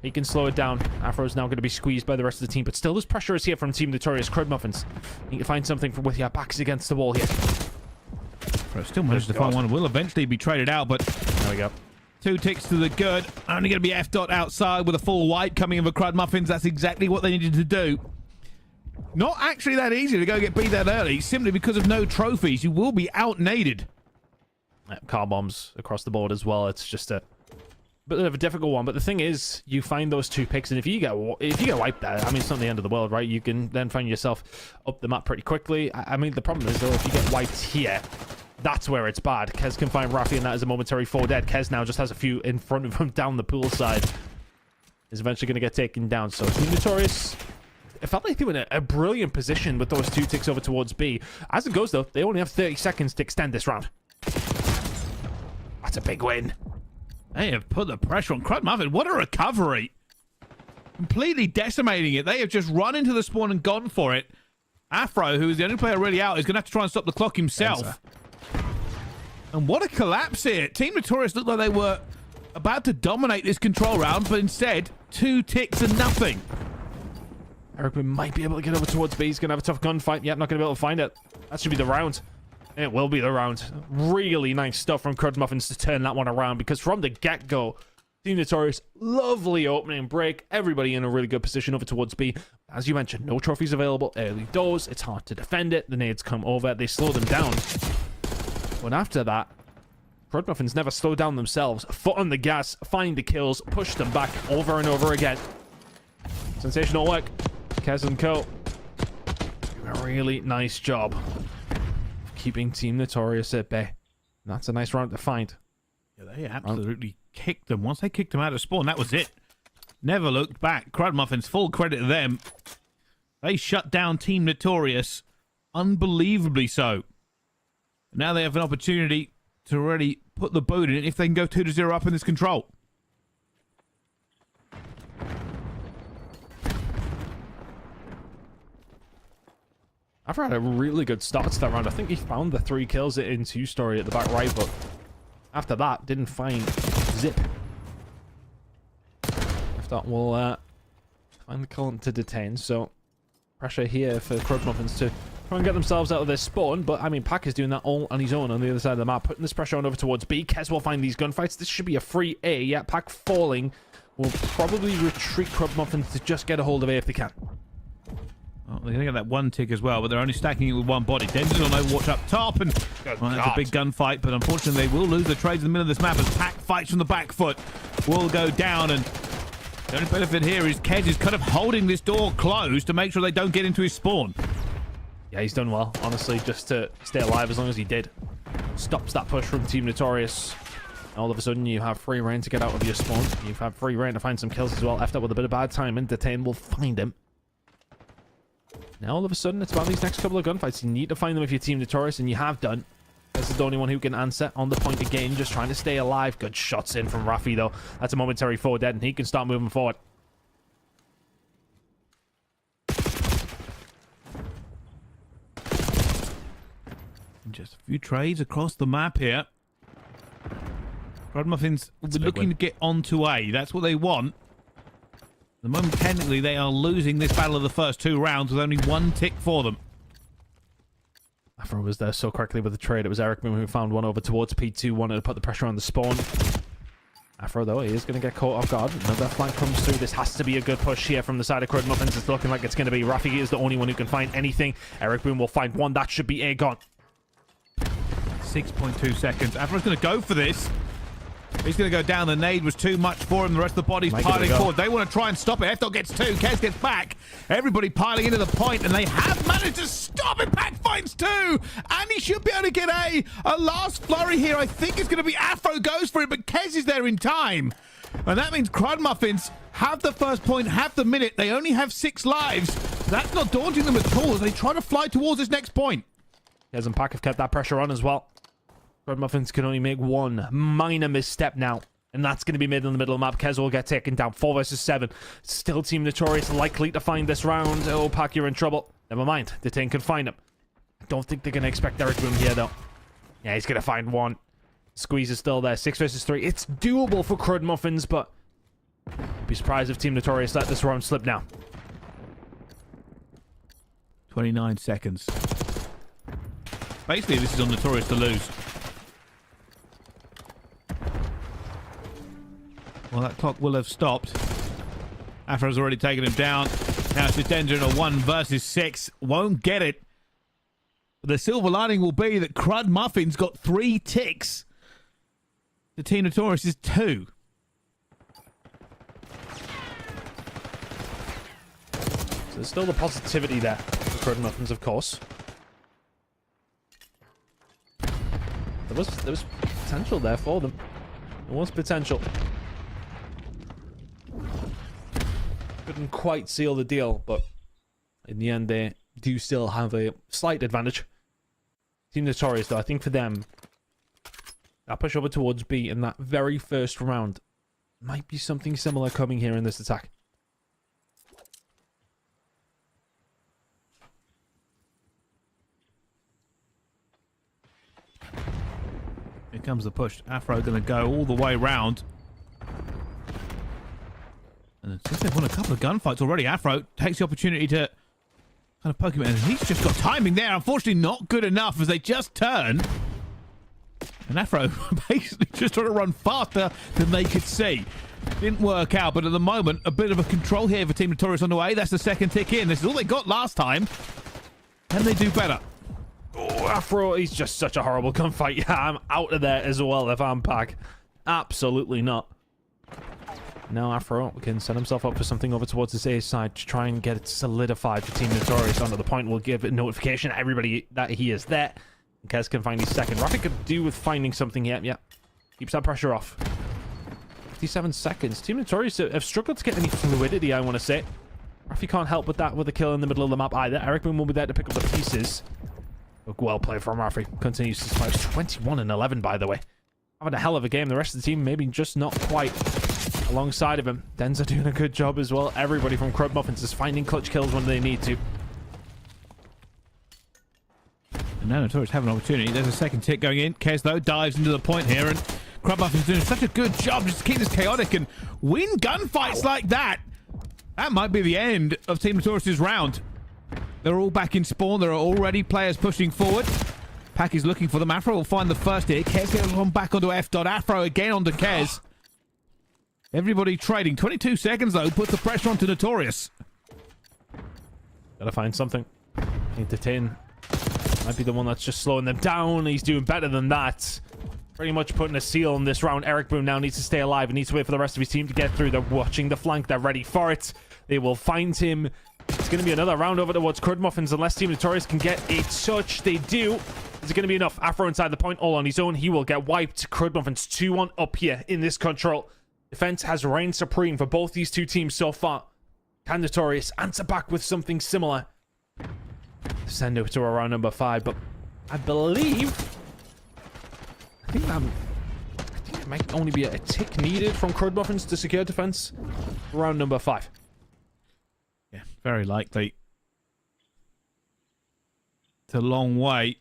He can slow it down. Afro's now going to be squeezed by the rest of the team, but still, this pressure is here from Team Notorious. Crud Muffins need to find something with your backs against the wall here. Afro still managed to find one. Will eventually be traded out, but there we go. 2 ticks to the good. Only going to be F-Dot outside with a full wipe coming in for Crud Muffins. That's exactly what they needed to do. Not actually that easy to go get beat that early, simply because of no trophies. You will be out-naded. Car bombs across the board as well. It's just a bit of a difficult one. But the thing is, you find those 2 picks, and if you get wiped there, I mean, it's not the end of the world, right? You can then find yourself up the map pretty quickly. I mean, the problem is, though, if you get wiped here, that's where it's bad. Kez can find Rafi, and that is a momentary 4 dead. Kez now just has a few in front of him down the pool side. Is eventually going to get taken down. So Team Notorious, it felt like they were in a brilliant position with those 2 ticks over towards B. As it goes, though, they only have 30 seconds to extend this round. That's a big win. They have put the pressure on Crud Muffin. What a recovery. Completely decimating it. They have just run into the spawn and gone for it. Afro, who is the only player really out, is going to have to try and stop the clock himself. And what a collapse here. Team Notorious looked like they were about to dominate this control round, but instead, 2 ticks and nothing. Eric might be able to get over towards B. He's going to have a tough gunfight. Yeah, not going to be able to find it. That should be the round. It will be the round. Really nice stuff from Crud Muffins to turn that one around, because from the get-go, Team Notorious, lovely opening break. Everybody in a really good position over towards B. As you mentioned, no trophies available early doors. It's hard to defend it. The nades come over. They slow them down. But after that, Crud Muffins never slow down themselves. Foot on the gas, find the kills, push them back over and over again. Sensational work. Kez and Co. do a really nice job of keeping Team Notorious at bay. And that's a nice round to find. Yeah, they absolutely kicked them. Once they kicked them out of spawn, that was it. Never looked back. Crud Muffins, full credit to them. They shut down Team Notorious. Unbelievably so. Now they have an opportunity to really put the boot in if they can go 2-0 up in this control. I've had a really good start to that round. I think he found the 3 kills in 2-story at the back right, but after that, didn't find zip. If that will find the column to detain, so pressure here for Crud Muffins to try and get themselves out of their spawn, but I mean, Pack is doing that all on his own on the other side of the map, putting this pressure on over towards B. Kez will find these gunfights. This should be a free A. Yeah, Pack falling will probably retreat Crud Muffins to just get a hold of A if they can. Oh, they're going to get that 1 tick as well, but they're only stacking it with 1 body. Denver's on Overwatch up top, and well, that's a big gunfight, but unfortunately they will lose the trades in the middle of this map as Pack fights from the back foot. Will go down, and the only benefit here is Kez is kind of holding this door closed to make sure they don't get into his spawn. Yeah, he's done well, honestly, just to stay alive as long as he did. Stops that push from Team Notorious. All of a sudden, you have free reign to get out of your spawn. You've had free reign to find some kills as well. Left up with a bit of bad timing. Detain will find him. Now, all of a sudden, it's about these next couple of gunfights. You need to find them if you're Team Notorious, and you have done. This is the only one who can answer on the point again, just trying to stay alive. Good shots in from Rafi, though. That's a momentary 4 dead, and he can start moving forward. Just a few trades across the map here. Crud Muffins will be looking to get onto A. That's what they want. At the moment, technically, they are losing this battle of the first 2 rounds with only 1 tick for them. Afro was there so quickly with the trade. It was Eric Moon who found one over towards P2, wanted to put the pressure on the spawn. Afro, though, he is going to get caught off guard. Another flank comes through. This has to be a good push here from the side of Crud Muffins. It's looking like it's going to be. Rafi is the only one who can find anything. Eric Boone will find one. That should be A gone. 6.2 seconds. Afro's going to go for this. He's going to go down. The nade was too much for him. The rest of the body's piling forward. They want to try and stop it. F-Dot gets 2. Kez gets back. Everybody piling into the point, and they have managed to stop it. Pack finds 2. And he should be able to get A last flurry here. I think it's going to be Afro goes for it, but Kez is there in time. And that means Crud Muffins have the first point, have the minute. They only have 6 lives. That's not daunting them at all as they try to fly towards this next point. Kez and Pack have kept that pressure on as well. Crud Muffins can only make 1 minor misstep now, and that's going to be made in the middle of the map. Kez will get taken down. 4 versus 7. Still Team Notorious likely to find this round. Oh, Pack, you're in trouble. Never mind. Detain can find him. I don't think they're going to expect Eric Boom here, though. Yeah, he's going to find 1. Squeeze is still there. 6 versus 3. It's doable for Crud Muffins, but I'd be surprised if Team Notorious let this round slip now. 29 seconds. Basically, this is on Notorious to lose. Well, that clock will have stopped. Afro's already taken him down. Now it's just Denver in a 1 versus 6. Won't get it. But the silver lining will be that Crud Muffins got 3 ticks. The Team Notorious is 2. So there's still the positivity there for Crud Muffins, of course. There was potential there for them. There was potential. Couldn't quite seal the deal, but in the end, they do still have a slight advantage. Team Notorious, though, I think for them, that push over towards B in that very first round might be something similar coming here in this attack. Here comes the push. Afro going to go all the way round. And since they've won a couple of gunfights already, Afro takes the opportunity to kind of poking him, and he's just got timing there. Unfortunately, not good enough as they just turn. And Afro basically just trying to run faster than they could see. Didn't work out, but at the moment, a bit of a control here for Team Notorious on the way. That's the second tick in. This is all they got last time. Can they do better? Oh, Afro, he's just such a horrible gunfight. Yeah, I'm out of there as well if I'm Pack. Absolutely not. Now Afro can set himself up for something over towards his A side to try and get it solidified for Team Notorious. Onto the point, we'll give a notification to everybody that he is there. And Kez can find his second. Rafi could do with finding something here. Yeah. Keeps that pressure off. 57 seconds. Team Notorious have struggled to get any fluidity, I want to say. Rafi can't help with that with a kill in the middle of the map either. Eric Boone will be there to pick up the pieces. Well played from Rafi. Continues to survive. 21 and 11, by the way. Having a hell of a game. The rest of the team maybe just not quite alongside of him. Denza doing a good job as well. Everybody from Crud Muffins is finding clutch kills when they need to. And now Notorious have an opportunity. There's a second tick going in. Kez, though, dives into the point here, and Crud Muffins doing such a good job just to keep this chaotic and win gunfights like that. That might be the end of Team Notorious's round. They're all back in spawn. There are already players pushing forward. Pack is looking for them. Afro will find the first hit. Kez goes on back onto F. Afro again onto Kez. Everybody trading. 22 seconds, though, puts the pressure onto Notorious. Gotta find something. Need to 10. Might be the one that's just slowing them down. He's doing better than that. Pretty much putting a seal on this round. Eric Boone now needs to stay alive and needs to wait for the rest of his team to get through. They're watching the flank. They're ready for it. They will find him. It's going to be another round over towards Crud Muffins unless Team Notorious can get a touch. They do. Is it going to be enough? Afro inside the point all on his own. He will get wiped. Crud Muffins 2-1 up here in this control. Defense has reigned supreme for both these two teams so far. Can Notorious answer back with something similar? Send it to a round number 5, but I believe... I think it might only be a tick needed from Crud Muffins to secure defense. Round number 5. Yeah, very likely. It's a long way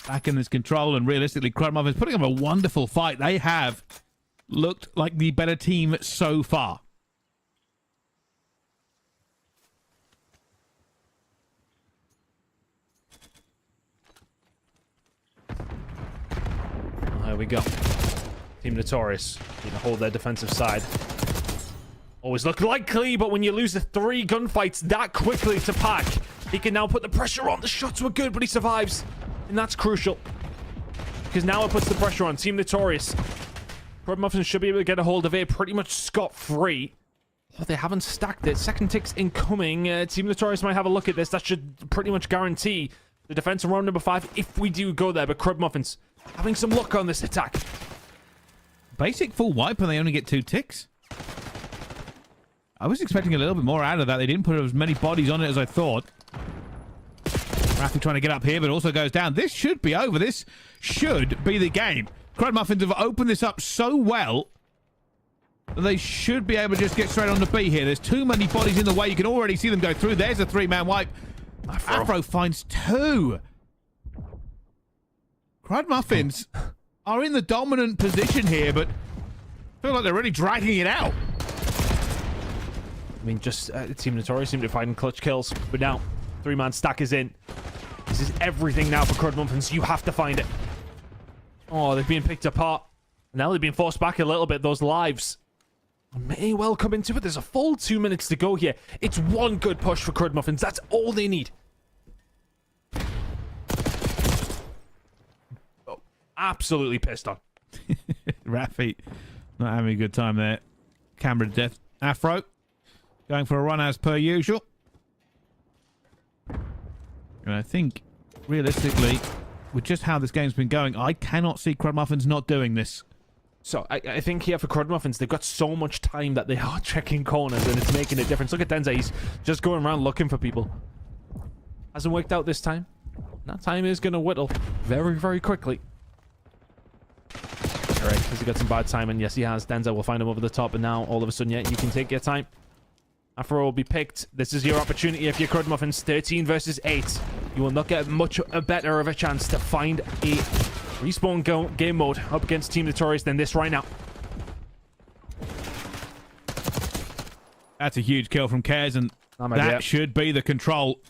back in this control, and realistically, Crud Muffins putting up a wonderful fight. They have looked like the better team so far. There we go. Team Notorious need to hold their defensive side. Always look likely, but when you lose the 3 gunfights that quickly to Pack, he can now put the pressure on. The shots were good, but he survives. And that's crucial. Because now it puts the pressure on Team Notorious. Crud Muffins should be able to get a hold of it pretty much scot-free. Oh, they haven't stacked it. Second tick's incoming. Team Notorious might have a look at this. That should pretty much guarantee the defense in round number 5 if we do go there. But Crud Muffins having some luck on this attack. Basic full wipe and they only get 2 ticks. I was expecting a little bit more out of that. They didn't put as many bodies on it as I thought. Rafi trying to get up here, but also goes down. This should be over. This should be the game. Crud Muffins have opened this up so well that they should be able to just get straight on the B here. There's too many bodies in the way. You can already see them go through. There's a 3-man wipe. Afro finds 2. Crud Muffins are in the dominant position here, but I feel like they're really dragging it out. I mean, just Team Notorious seem to find clutch kills, but now 3-man stack is in. This is everything now for Crud Muffins. You have to find it. Oh, they've been picked apart. Now they've been forced back a little bit. Those lives may well come into it. There's a full 2 minutes to go here. It's one good push for Crud Muffins. That's all they need. Oh, absolutely pissed on. Rafi not having a good time there. Camera to death. Afro going for a run as per usual. And I think, realistically, with just how this game's been going, I cannot see Crud Muffins not doing this. So, I think here for Crud Muffins, they've got so much time that they are checking corners, and it's making a difference. Look at Denza, he's just going around looking for people. Hasn't worked out this time. That time is going to whittle very, very quickly. Alright, has he got some bad timing? Yes, he has. Denza will find him over the top, and now, all of a sudden, yeah, you can take your time. Afro will be picked. This is your opportunity if you're Crud Muffins. 13 versus 8. You will not get much better of a chance to find a respawn game mode up against Team Notorious than this right now. That's a huge kill from Kez, and that should be the control.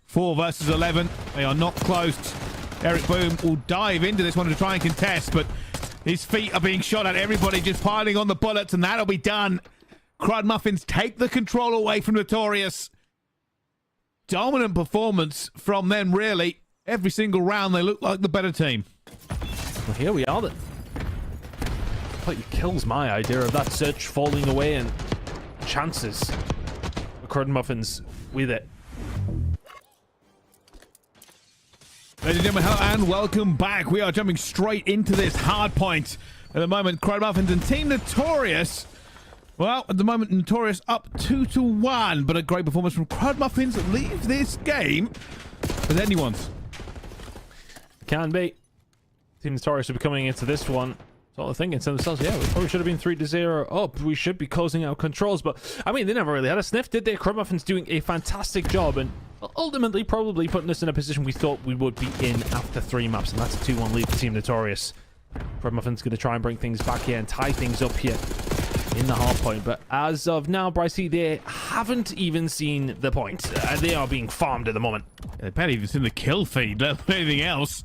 4 versus 11. They are not close. Eric Boom will dive into this one to try and contest, but his feet are being shot at. Everybody just piling on the bullets, and that'll be done. Crud Muffins take the control away from Notorious. Dominant performance from them, really. Every single round, they look like the better team. Well, here we are then. Completely kills my idea of that search falling away and chances for Crud Muffins with it. Ladies and gentlemen, hello and welcome back. We are jumping straight into this hard point. At the moment, Crud Muffins and Team Notorious. Well, at the moment, Notorious up 2-1, but a great performance from Crud Muffins leaves this game as anyone's. Can be. Team Notorious will be coming into this one sort of thinking to themselves, yeah, we probably should have been 3-0 up. We should be closing out controls, but I mean, they never really had a sniff, did they? Crud Muffins doing a fantastic job and ultimately probably putting us in a position we thought we would be in after 3 maps, and that's a 2-1 lead for Team Notorious. Crud Muffins going to try and bring things back here and tie things up here in the hard point, but as of now, Brycey, they haven't even seen the point. They are being farmed at the moment. They barely even seen the kill feed, let alone anything else.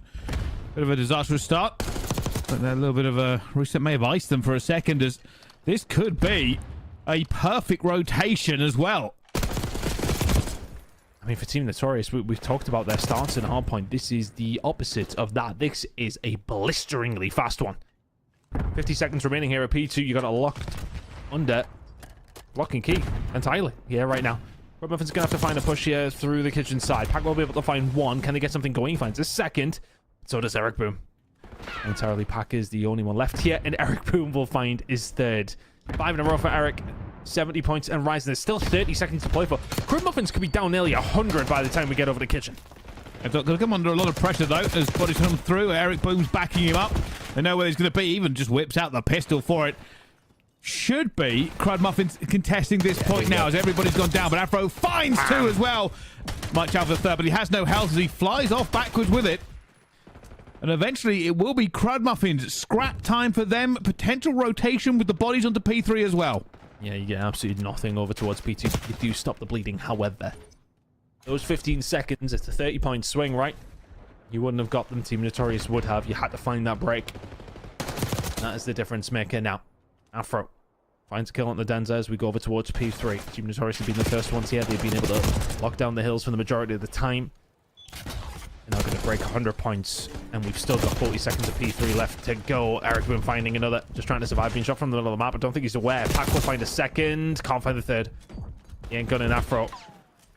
Bit of a disastrous start, but that little bit of a reset may have iced them for a second, as this could be a perfect rotation as well. I mean, for Team Notorious, we've talked about their starts in hardpoint. This is the opposite of that. This is a blisteringly fast one. 50 seconds remaining here at P2. You got it locked under lock and key entirely here right now. Crud Muffins going to have to find a push here through the kitchen side. Pack will be able to find one. Can they get something going? He finds a second. So does Eric Boom. Entirely Pack is the only one left here, and Eric Boom will find his third. 5 in a row for Eric. 70 points and rising. There's still 30 seconds to play for. Crud Muffins could be down nearly 100 by the time we get over the kitchen. They're going to come under a lot of pressure, though, as bodies come through. Eric Boom's backing him up. They know where he's going to be. Even just whips out the pistol for it. Should be Crud Muffins contesting this point now, as everybody's gone down. But Afro finds 2 as well. Much out for the third, but he has no health as he flies off backwards with it. And eventually, it will be Crud Muffins. Scrap time for them. Potential rotation with the bodies onto P3 as well. Yeah, you get absolutely nothing over towards P2. You do stop the bleeding, however. Those 15 seconds, it's a 30-point swing, right? You wouldn't have got them. Team Notorious would have. You had to find that break. That is the difference maker now. Afro finds a kill on the Denza as we go over towards P3. Team Notorious have been the first ones here. They've been able to lock down the hills for the majority of the time. And now going to break 100 points. And we've still got 40 seconds of P3 left to go. Eric Boom finding another. Just trying to survive. Being shot from the middle of the map. I don't think he's aware. Pack will find a second. Can't find the third. He ain't got an Afro.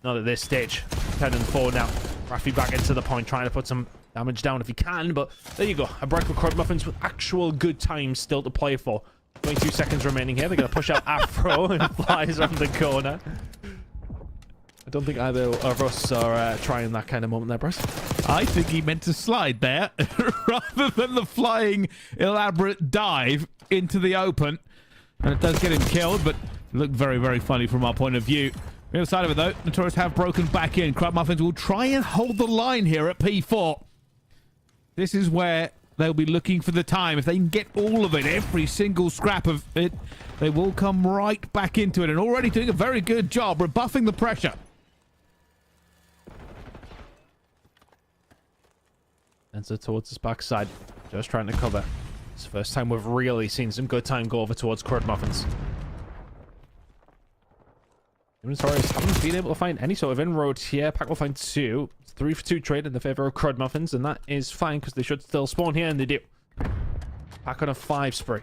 Not at this stage. 10-4 now. Rafi back into the point. Trying to put some damage down if he can. But there you go. A break for Crud Muffins with actual good time still to play for. 22 seconds remaining here. They're going to push out Afro and flies around the corner. I don't think either of us are trying that kind of moment there, Bryce. I think he meant to slide there rather than the flying elaborate dive into the open. And it does get him killed, but it looked very, very funny from our point of view. The other side of it, though, Notorious have broken back in. Crud Muffins will try and hold the line here at P4. This is where they'll be looking for the time. If they can get all of it, every single scrap of it, they will come right back into it. And already doing a very good job rebuffing the pressure. Enzo towards his backside, just trying to cover. It's the first time we've really seen some good time go over towards Crud Muffins. Notorious haven't been able to find any sort of inroad here. Pack will find 2. It's 3 for 2 trade in the favor of Crud Muffins, and that is fine because they should still spawn here, and they do. Pack on a 5 spree.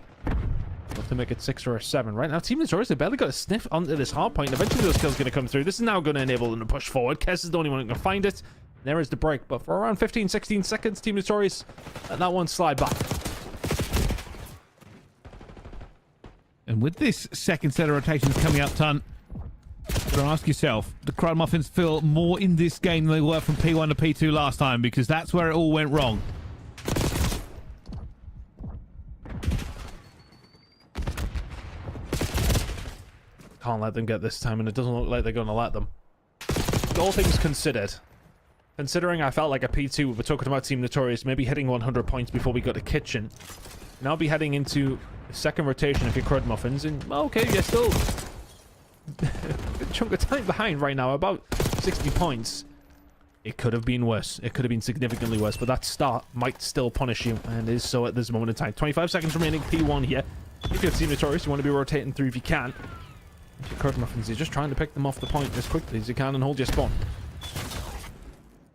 Love to make it 6 or a 7. Right now, Team Notorious, they barely got a sniff onto this hard point. Eventually, those kills going to come through. This is now going to enable them to push forward. Kess is the only one who can find it. There is the break, but for around 15-16 seconds, Team Notorious let that one slide back. And with this second set of rotations coming up, Ton, you've got to ask yourself, the Crud Muffins feel more in this game than they were from P1 to P2 last time, because that's where it all went wrong. Can't let them get this time, and it doesn't look like they're going to let them. All things considered, considering I felt like a P2, we were talking about Team Notorious, maybe hitting 100 points before we got to kitchen. Now be heading into the second rotation if you're Crud Muffins, and okay, you're still a good chunk of time behind right now, about 60 points. it could have been worse. It could have been significantly worse, but that start might still punish you, and is so at this moment in time. 25 seconds remaining, P1 here. If you're Team Notorious, you want to be rotating through if you can. If you're Crud Muffins, you're just trying to pick them off the point as quickly as you can and hold your spawn.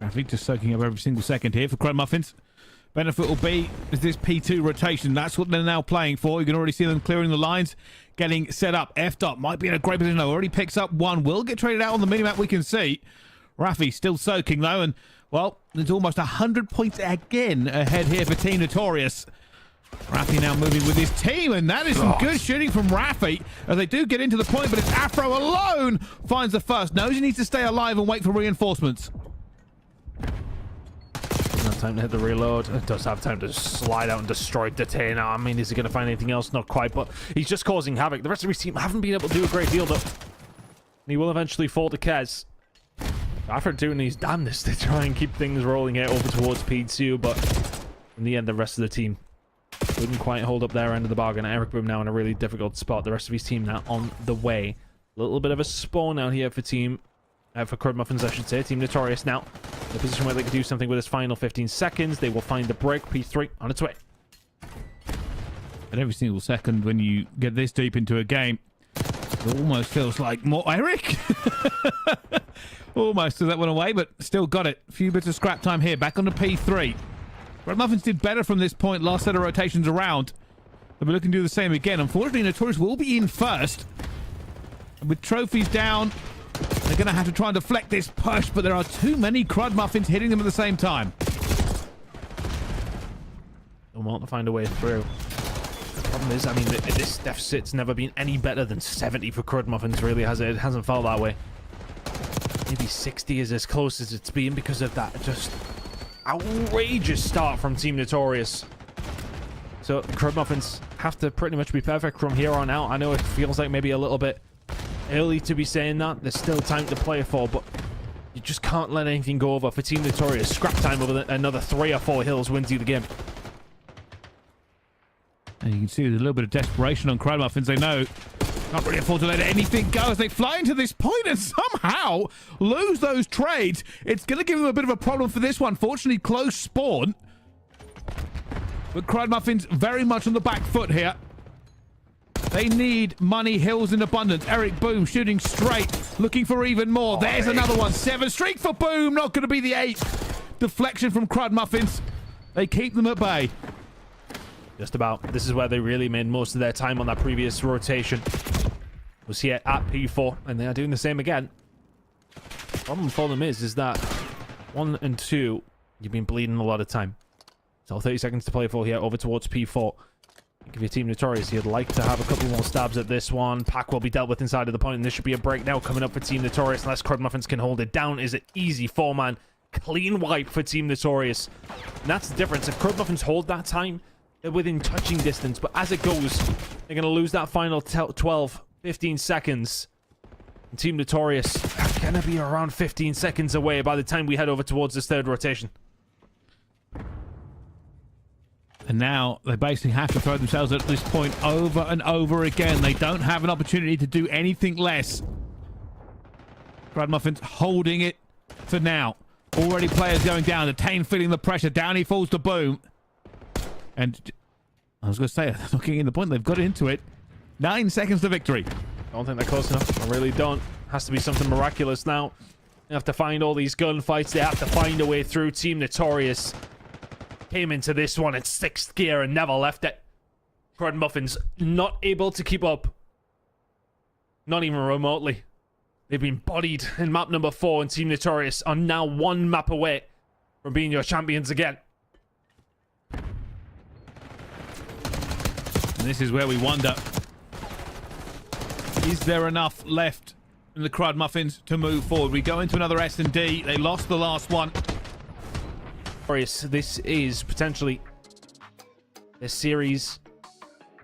I think just soaking up every single second here for Crud Muffins. Benefit will be is this P2 rotation. That's what they're now playing for. You can already see them clearing the lines, getting set up. F-Dot might be in a great position though. Already picks up one. Will get traded out on the minimap, we can see. Rafi still soaking though, and well, there's almost 100 points again ahead here for Team Notorious. Rafi now moving with his team, and that is some good shooting from Rafi as they do get into the point, but it's Afro alone finds the first. Knows he needs to stay alive and wait for reinforcements. Doesn't have time to hit the reload. It does have time to slide out and destroy Detain. I mean, is he going to find anything else? Not quite, but he's just causing havoc. The rest of his team haven't been able to do a great deal, though. And he will eventually fall to Kez. After doing his damnedest to try and keep things rolling it over towards P2, but in the end, the rest of the team couldn't quite hold up their end of the bargain. Eric Boom now in a really difficult spot. The rest of his team now on the way. A little bit of a spawn out here for Crud Muffins, I should say. Team Notorious now in a position where they could do something with his final 15 seconds. They will find the break. P3 on its way. And every single second when you get this deep into a game, it almost feels like more Eric. Almost threw that one away, but still got it. A few bits of scrap time here. Back on to P3. Red Muffins did better from this point. Last set of rotations around. They'll be looking to do the same again. Unfortunately, Notorious will be in first. And with trophies down, they're going to have to try and deflect this push, but there are too many Crud Muffins hitting them at the same time. They'll want to find a way through. The problem is, I mean, this deficit's never been any better than 70 for Crud Muffins, really, has it? It hasn't felt that way. Maybe 60 is as close as it's been because of that just outrageous start from Team Notorious. So Crud Muffins have to pretty much be perfect from here on out. I know it feels like maybe a little bit early to be saying that. There's still time to play for, but you just can't let anything go over for Team Notorious. Scrap time over another 3 or 4 hills wins you the game. And you can see there's a little bit of desperation on Crud Muffins. They know can't really afford to let anything go as they fly into this point and somehow lose those trades. It's going to give them a bit of a problem for this one. Fortunately, close spawn. But Crud Muffins very much on the back foot here. They need money, hills in abundance. Eric Boom shooting straight, looking for even more. There's another one. 7 streak for Boom. Not going to be the 8th. Deflection from Crud Muffins. They keep them at bay. Just about. This is where they really made most of their time on that previous rotation. Was here at P4, and they are doing the same again. The problem for them is that 1 and 2, you've been bleeding a lot of time. So 30 seconds to play for here, over towards P4. If you're Team Notorious, you'd like to have a couple more stabs at this one. Pack will be dealt with inside of the point, and this should be a break now coming up for Team Notorious. Unless Crud Muffins can hold it down, is it easy 4-man clean wipe for Team Notorious. And that's the difference. If Crud Muffins hold that time, they're within touching distance, but as it goes, they're going to lose that final 12, 15 seconds. And Team Notorious are going to be around 15 seconds away by the time we head over towards this 3rd rotation. And now they basically have to throw themselves at this point over and over again. They don't have an opportunity to do anything less. Crud Muffins holding it for now. Already players going down. Detain feeling the pressure. Down he falls to Boom. And I was going to say, they're not getting in the point. They've got into it. 9 seconds to victory. I don't think they're close enough. I really don't. Has to be something miraculous now. They have to find all these gunfights. They have to find a way through. Team Notorious came into this one in 6th gear and never left it. Crud Muffins not able to keep up. Not even remotely. They've been bodied in map number 4, and Team Notorious are now 1 map away from being your champions again. And this is where we wonder, is there enough left in the Crud Muffins to move forward? We go into another S&D. They lost the last one. This is potentially a series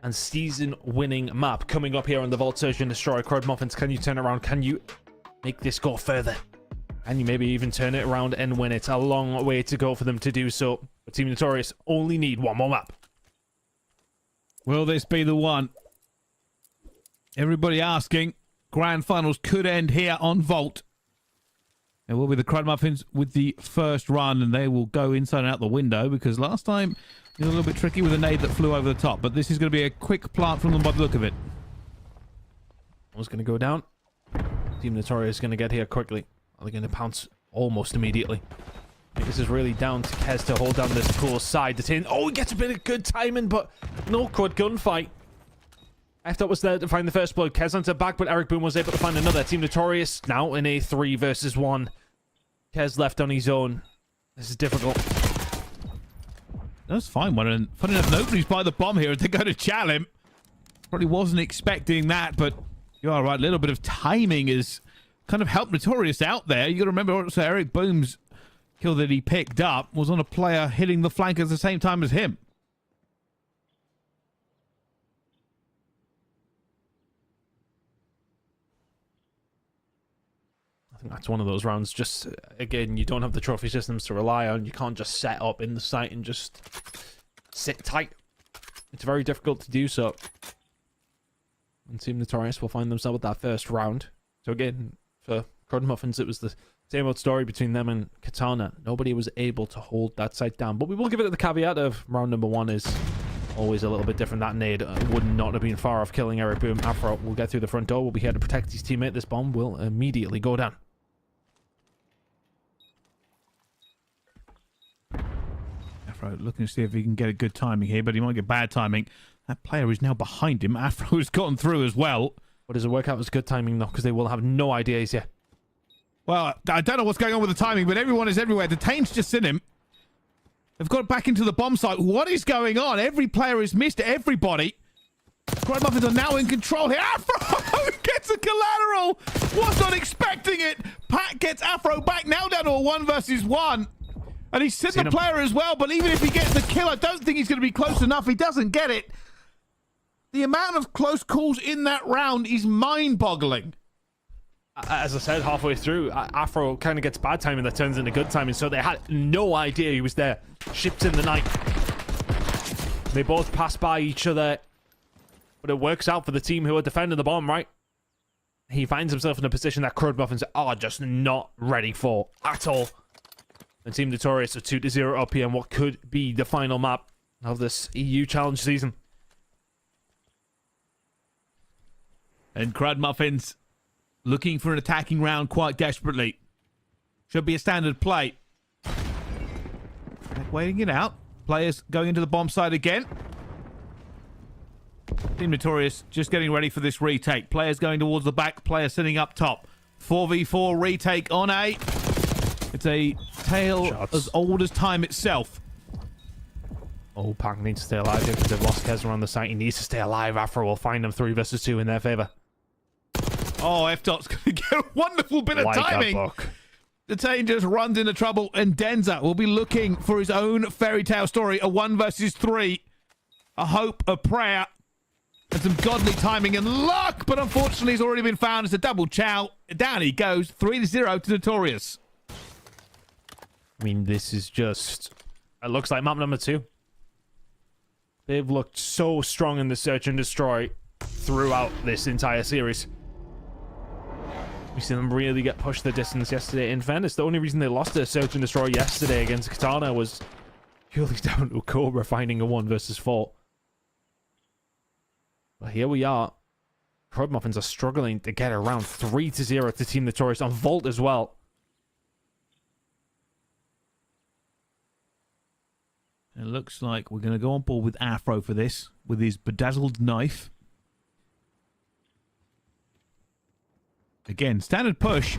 and season-winning map coming up here on the Vault Search and Destroy. Crud Muffins, can you turn around? Can you make this go further? And you maybe even turn it around and win it? A long way to go for them to do so. But Team Notorious only need 1 more map. Will this be the one? Everybody asking. Grand finals could end here on Vault. It will be the Crud Muffins with the first run, and they will go inside and out the window because last time it was a little bit tricky with a nade that flew over the top. But this is going to be a quick plant from them by the look of it. One's going to go down. Team Notorious is going to get here quickly. Are they going to pounce almost immediately? I think this is really down to Kez to hold down this cool side. Oh, he gets a bit of good timing, but no Crud gunfight. F-Dot was there to find the first blow. Kez onto back, but Eric Boom was able to find another. Team Notorious now in a 3 versus 1. Kez left on his own. This is difficult. That's fine one. And funny enough, nobody's by the bomb here. They're going to chow him. Probably wasn't expecting that, but you are right. A little bit of timing has kind of helped Notorious out there. You got to remember also Eric Boom's kill that he picked up was on a player hitting the flank at the same time as him. That's one of those rounds. Just again, you don't have the trophy systems to rely on. You can't just set up in the site and just sit tight. It's very difficult to do so. And Team Notorious will find themselves with that first round. So again, for Crud Muffins, it was the same old story between them and Katana. Nobody was able to hold that site down. But we will give it the caveat of round number 1 is always a little bit different. That nade would not have been far off killing Eric Boom. Afro will get through the front door. Will be here to protect his teammate. This bomb will immediately go down. Afro looking to see if he can get a good timing here, but he might get bad timing. That player is now behind him. Afro has gotten through as well. But does it work out as good timing though? Because they will have no idea he's here. Well, I don't know what's going on with the timing, but everyone is everywhere. Detain's just in him. They've got back into the bomb site. What is going on? Every player has missed everybody. Crud Muffins are now in control here. Afro gets a collateral. Was not expecting it. Pat gets Afro back. Now down to a 1 versus 1. And he's seen the player as well, but even if he gets the kill, I don't think he's going to be close enough. He doesn't get it. The amount of close calls in that round is mind-boggling. As I said halfway through, Afro kind of gets bad timing that turns into good timing, so they had no idea he was there. Ships in the night. They both pass by each other, but it works out for the team who are defending the bomb, right? He finds himself in a position that Crud Muffins are just not ready for at all. And Team Notorious are 2-0 up here in what could be the final map of this EU Challenge season. And Crud Muffins looking for an attacking round quite desperately. Should be a standard play. Waiting it out. Players going into the bomb site again. Team Notorious just getting ready for this retake. Players going towards the back. Player sitting up top. 4v4 retake on A. It's a tale as old as time itself. Oh, Punk needs to stay alive here because they've lost Kez around the site. He needs to stay alive. Afro will find them 3 versus 2 in their favor. Oh, F-Dot's going to get a wonderful bit of timing. The Tane just runs into trouble, and Denza will be looking for his own fairy tale story. A 1 versus 3. A hope, a prayer, and some godly timing and luck. But unfortunately, he's already been found. It's a double chow. Down he goes. 3-0 to Notorious. I mean, this is just... It looks like map number 2. They've looked so strong in the search and destroy throughout this entire series. We see them really get pushed the distance yesterday. In fairness, the only reason they lost their search and destroy yesterday against Katana was purely down to Cobra finding a 1 versus 4. But here we are. Crud Muffins are struggling to get around 3-0 to Team Notorious on Vault as well. It looks like we're going to go on board with Afro for this, with his bedazzled knife. Again, standard push.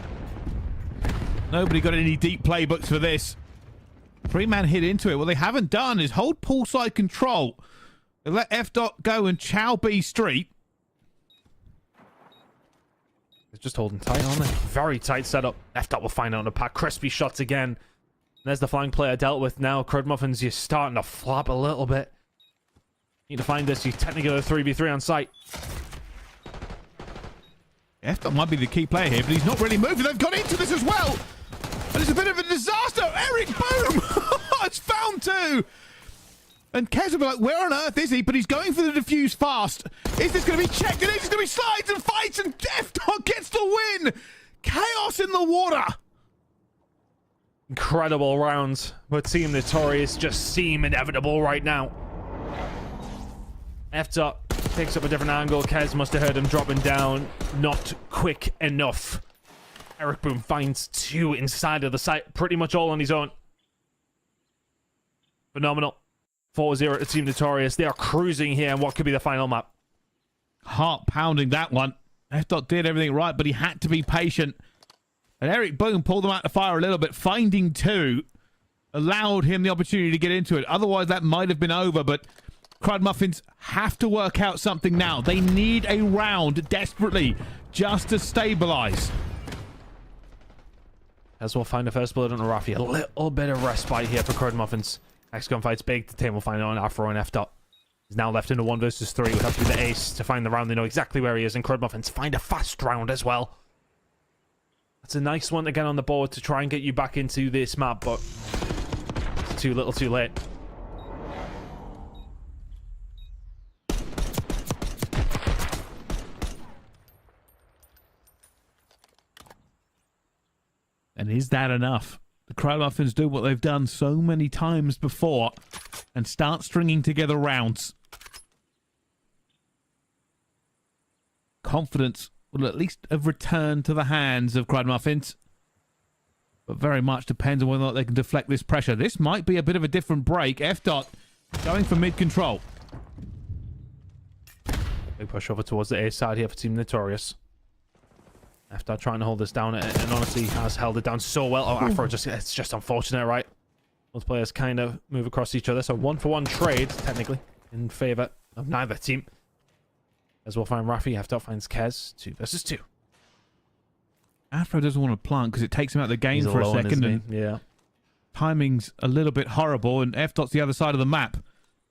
Nobody got any deep playbooks for this. 3-man hit into it. What they haven't done is hold poolside control. They let F-Dot go and chow B Street. They're just holding tight on it. Very tight setup. F-Dot will find out on the pack. Crispy shots again. There's the flying player dealt with now. Crud Muffins, you're starting to flap a little bit. Need to find this. You technically got a 3v3 on site. F-Dot might be the key player here, but he's not really moving. They've got into this as well. And it's a bit of a disaster. Eric Boom! It's found 2. And Kez will be like, where on earth is he? But he's going for the defuse fast. Is this going to be checked? It is going to be slides and fights, and F-Dot gets the win. Chaos in the water. incredible rounds, but Team Notorious just seem inevitable right now. F-Dot takes up a different angle. Kez must have heard him dropping down. Not quick enough. Eric Boom finds 2 inside of the site, pretty much all on his own. Phenomenal. 4-0 to Team Notorious. They are cruising here in what could be the final map. Heart pounding that one. F-Dot did everything right, but he had to be patient. And Eric Boom pulled them out the fire a little bit. Finding 2 allowed him the opportunity to get into it. Otherwise, that might have been over, but Crud Muffins have to work out something now. They need a round desperately just to stabilize. As we'll find the first blood on Rafi. A little bit of respite here for Crud Muffins. Next gunfight's big. The team will find it on Afro and F-Dot. He's now left in a 1 versus 3. Would have to be the ace to find the round. They know exactly where he is. And Crud Muffins find a fast round as well. That's a nice one to get on the board to try and get you back into this map, but it's too little too late. And is that enough? The Crud Muffins do what they've done so many times before and start stringing together rounds. Confidence will at least have returned to the hands of Crud Muffins. But very much depends on whether or not they can deflect this pressure. This might be a bit of a different break. F-Dot going for mid-control. Big push over towards the A side here for Team Notorious. After trying to hold this down, and honestly has held it down so well. Oh, Afro, it's just unfortunate, right? Both players kind of move across each other. So 1-for-1 trade, technically, in favor of neither team. As we'll find Rafi, After finds Kez, 2 versus 2. Afro doesn't want to plant because it takes him out of the game He's for alone, a second. And yeah. timing's a little bit horrible, and F-Dot's the other side of the map.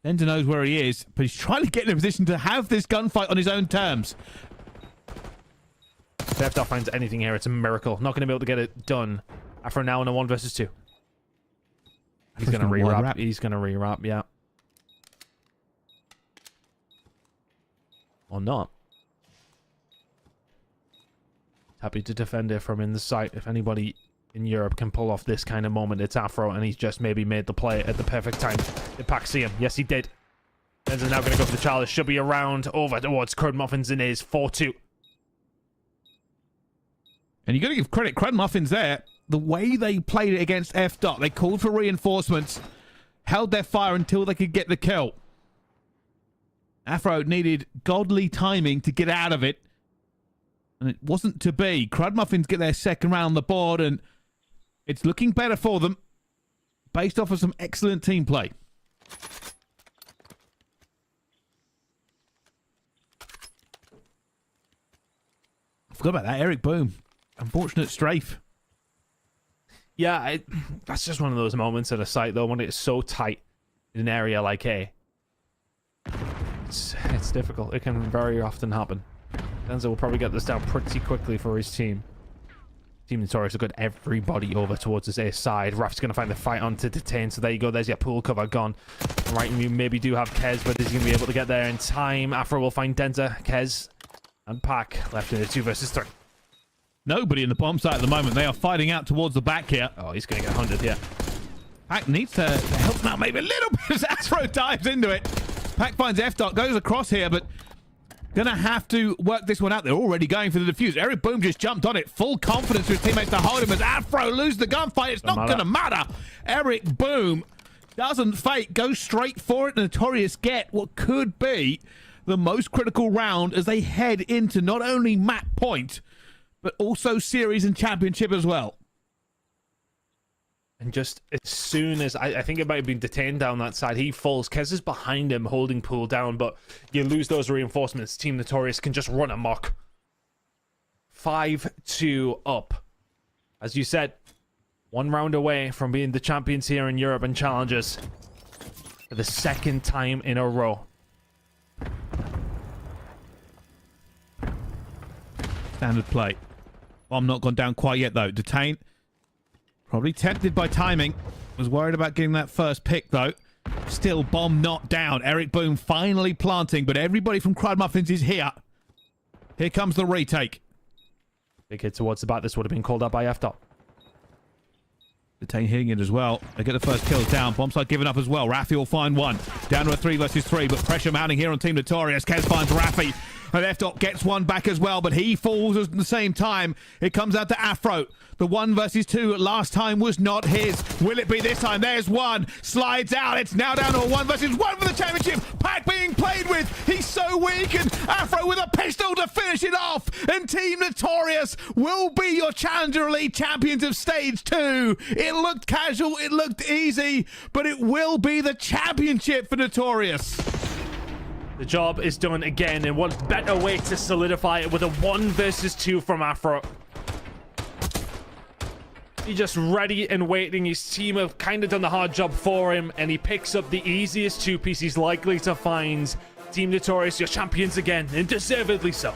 Ender knows where he is, but he's trying to get in a position to have this gunfight on his own terms. If F-Dot finds anything here, it's a miracle. Not going to be able to get it done. Afro now in a 1 versus 2. He's going to rewrap. He's going to rewrap, yeah. Or not. Happy to defend it from in the sight. If anybody in Europe can pull off this kind of moment, it's Afro, and he's just maybe made the play at the perfect time. Did Pac see him? Yes, he did. Denzel's now going to go for the challenge. Should be around over towards Crud Muffins in his 4-2. And you got to give credit, Crud Muffins there. The way they played it against F-Dot, they called for reinforcements, held their fire until they could get the kill. Afro needed godly timing to get out of it. And it wasn't to be. Crud Muffins get their second round on the board, and it's looking better for them based off of some excellent team play. I forgot about that. Eric Boom. Unfortunate strafe. Yeah, that's just one of those moments at a site, though, when it's so tight in an area like A. It's difficult. It can very often happen. Denzel will probably get this down pretty quickly for his team. Team Notorious have got everybody over towards his A side. Raf's going to find the fight on to detain. So there you go. There's your pool cover gone. Right, and you maybe do have Kez, but is he going to be able to get there in time? Afro will find Denza, Kez, and Pac left in a 2 versus 3. Nobody in the bomb site at the moment. They are fighting out towards the back here. Oh, he's going to get 100 here. Pac needs to help him out maybe a little bit as Afro dives into it. Pac finds F-Dot, goes across here, but gonna have to work this one out. They're already going for the defuse. Eric Boom just jumped on it. Full confidence to his teammates to hold him as Afro lose the gunfight. It's not gonna matter. Eric Boom doesn't fake, goes straight for it. Notorious get what could be the most critical round as they head into not only map point, but also series and championship as well. And just as soon as I think it might have been detained down that side, he falls. Kez is behind him, holding pool down, but you lose those reinforcements. Team Notorious can just run amok. 5-2 up. As you said, 1 round away from being the champions here in Europe and challengers for the 2nd time in a row. Standard play. Bomb not gone down quite yet, though. Detain. Probably tempted by timing. Was worried about getting that first pick, though. Still bomb not down. Eric Boom finally planting, but everybody from Crud Muffins is here. Here comes the retake. Big hit towards the back. This would have been called out by F-Dot. Detain hitting it as well. They get the first kills down. Bombsite giving up as well. Rafi will find one. Down to a 3 versus 3, but pressure mounting here on Team Notorious. Kez finds Rafi. And F-Dot gets one back as well, but he falls at the same time. It comes out to Afro. The 1 versus 2 last time was not his. Will it be this time? There's one. Slides out. It's now down to a 1 versus 1 for the championship. Pack being played with. He's so weak. And Afro with a pistol to finish it off. And Team Notorious will be your Challenger Elite champions of Stage 2. It looked casual. It looked easy. But it will be the championship for Notorious. The job is done again, and what better way to solidify it with a 1 versus 2 from Afro. He's just ready and waiting. His team have kind of done the hard job for him, and he picks up the easiest 2-piece he's likely to find. Team Notorious, your champions again, and deservedly so.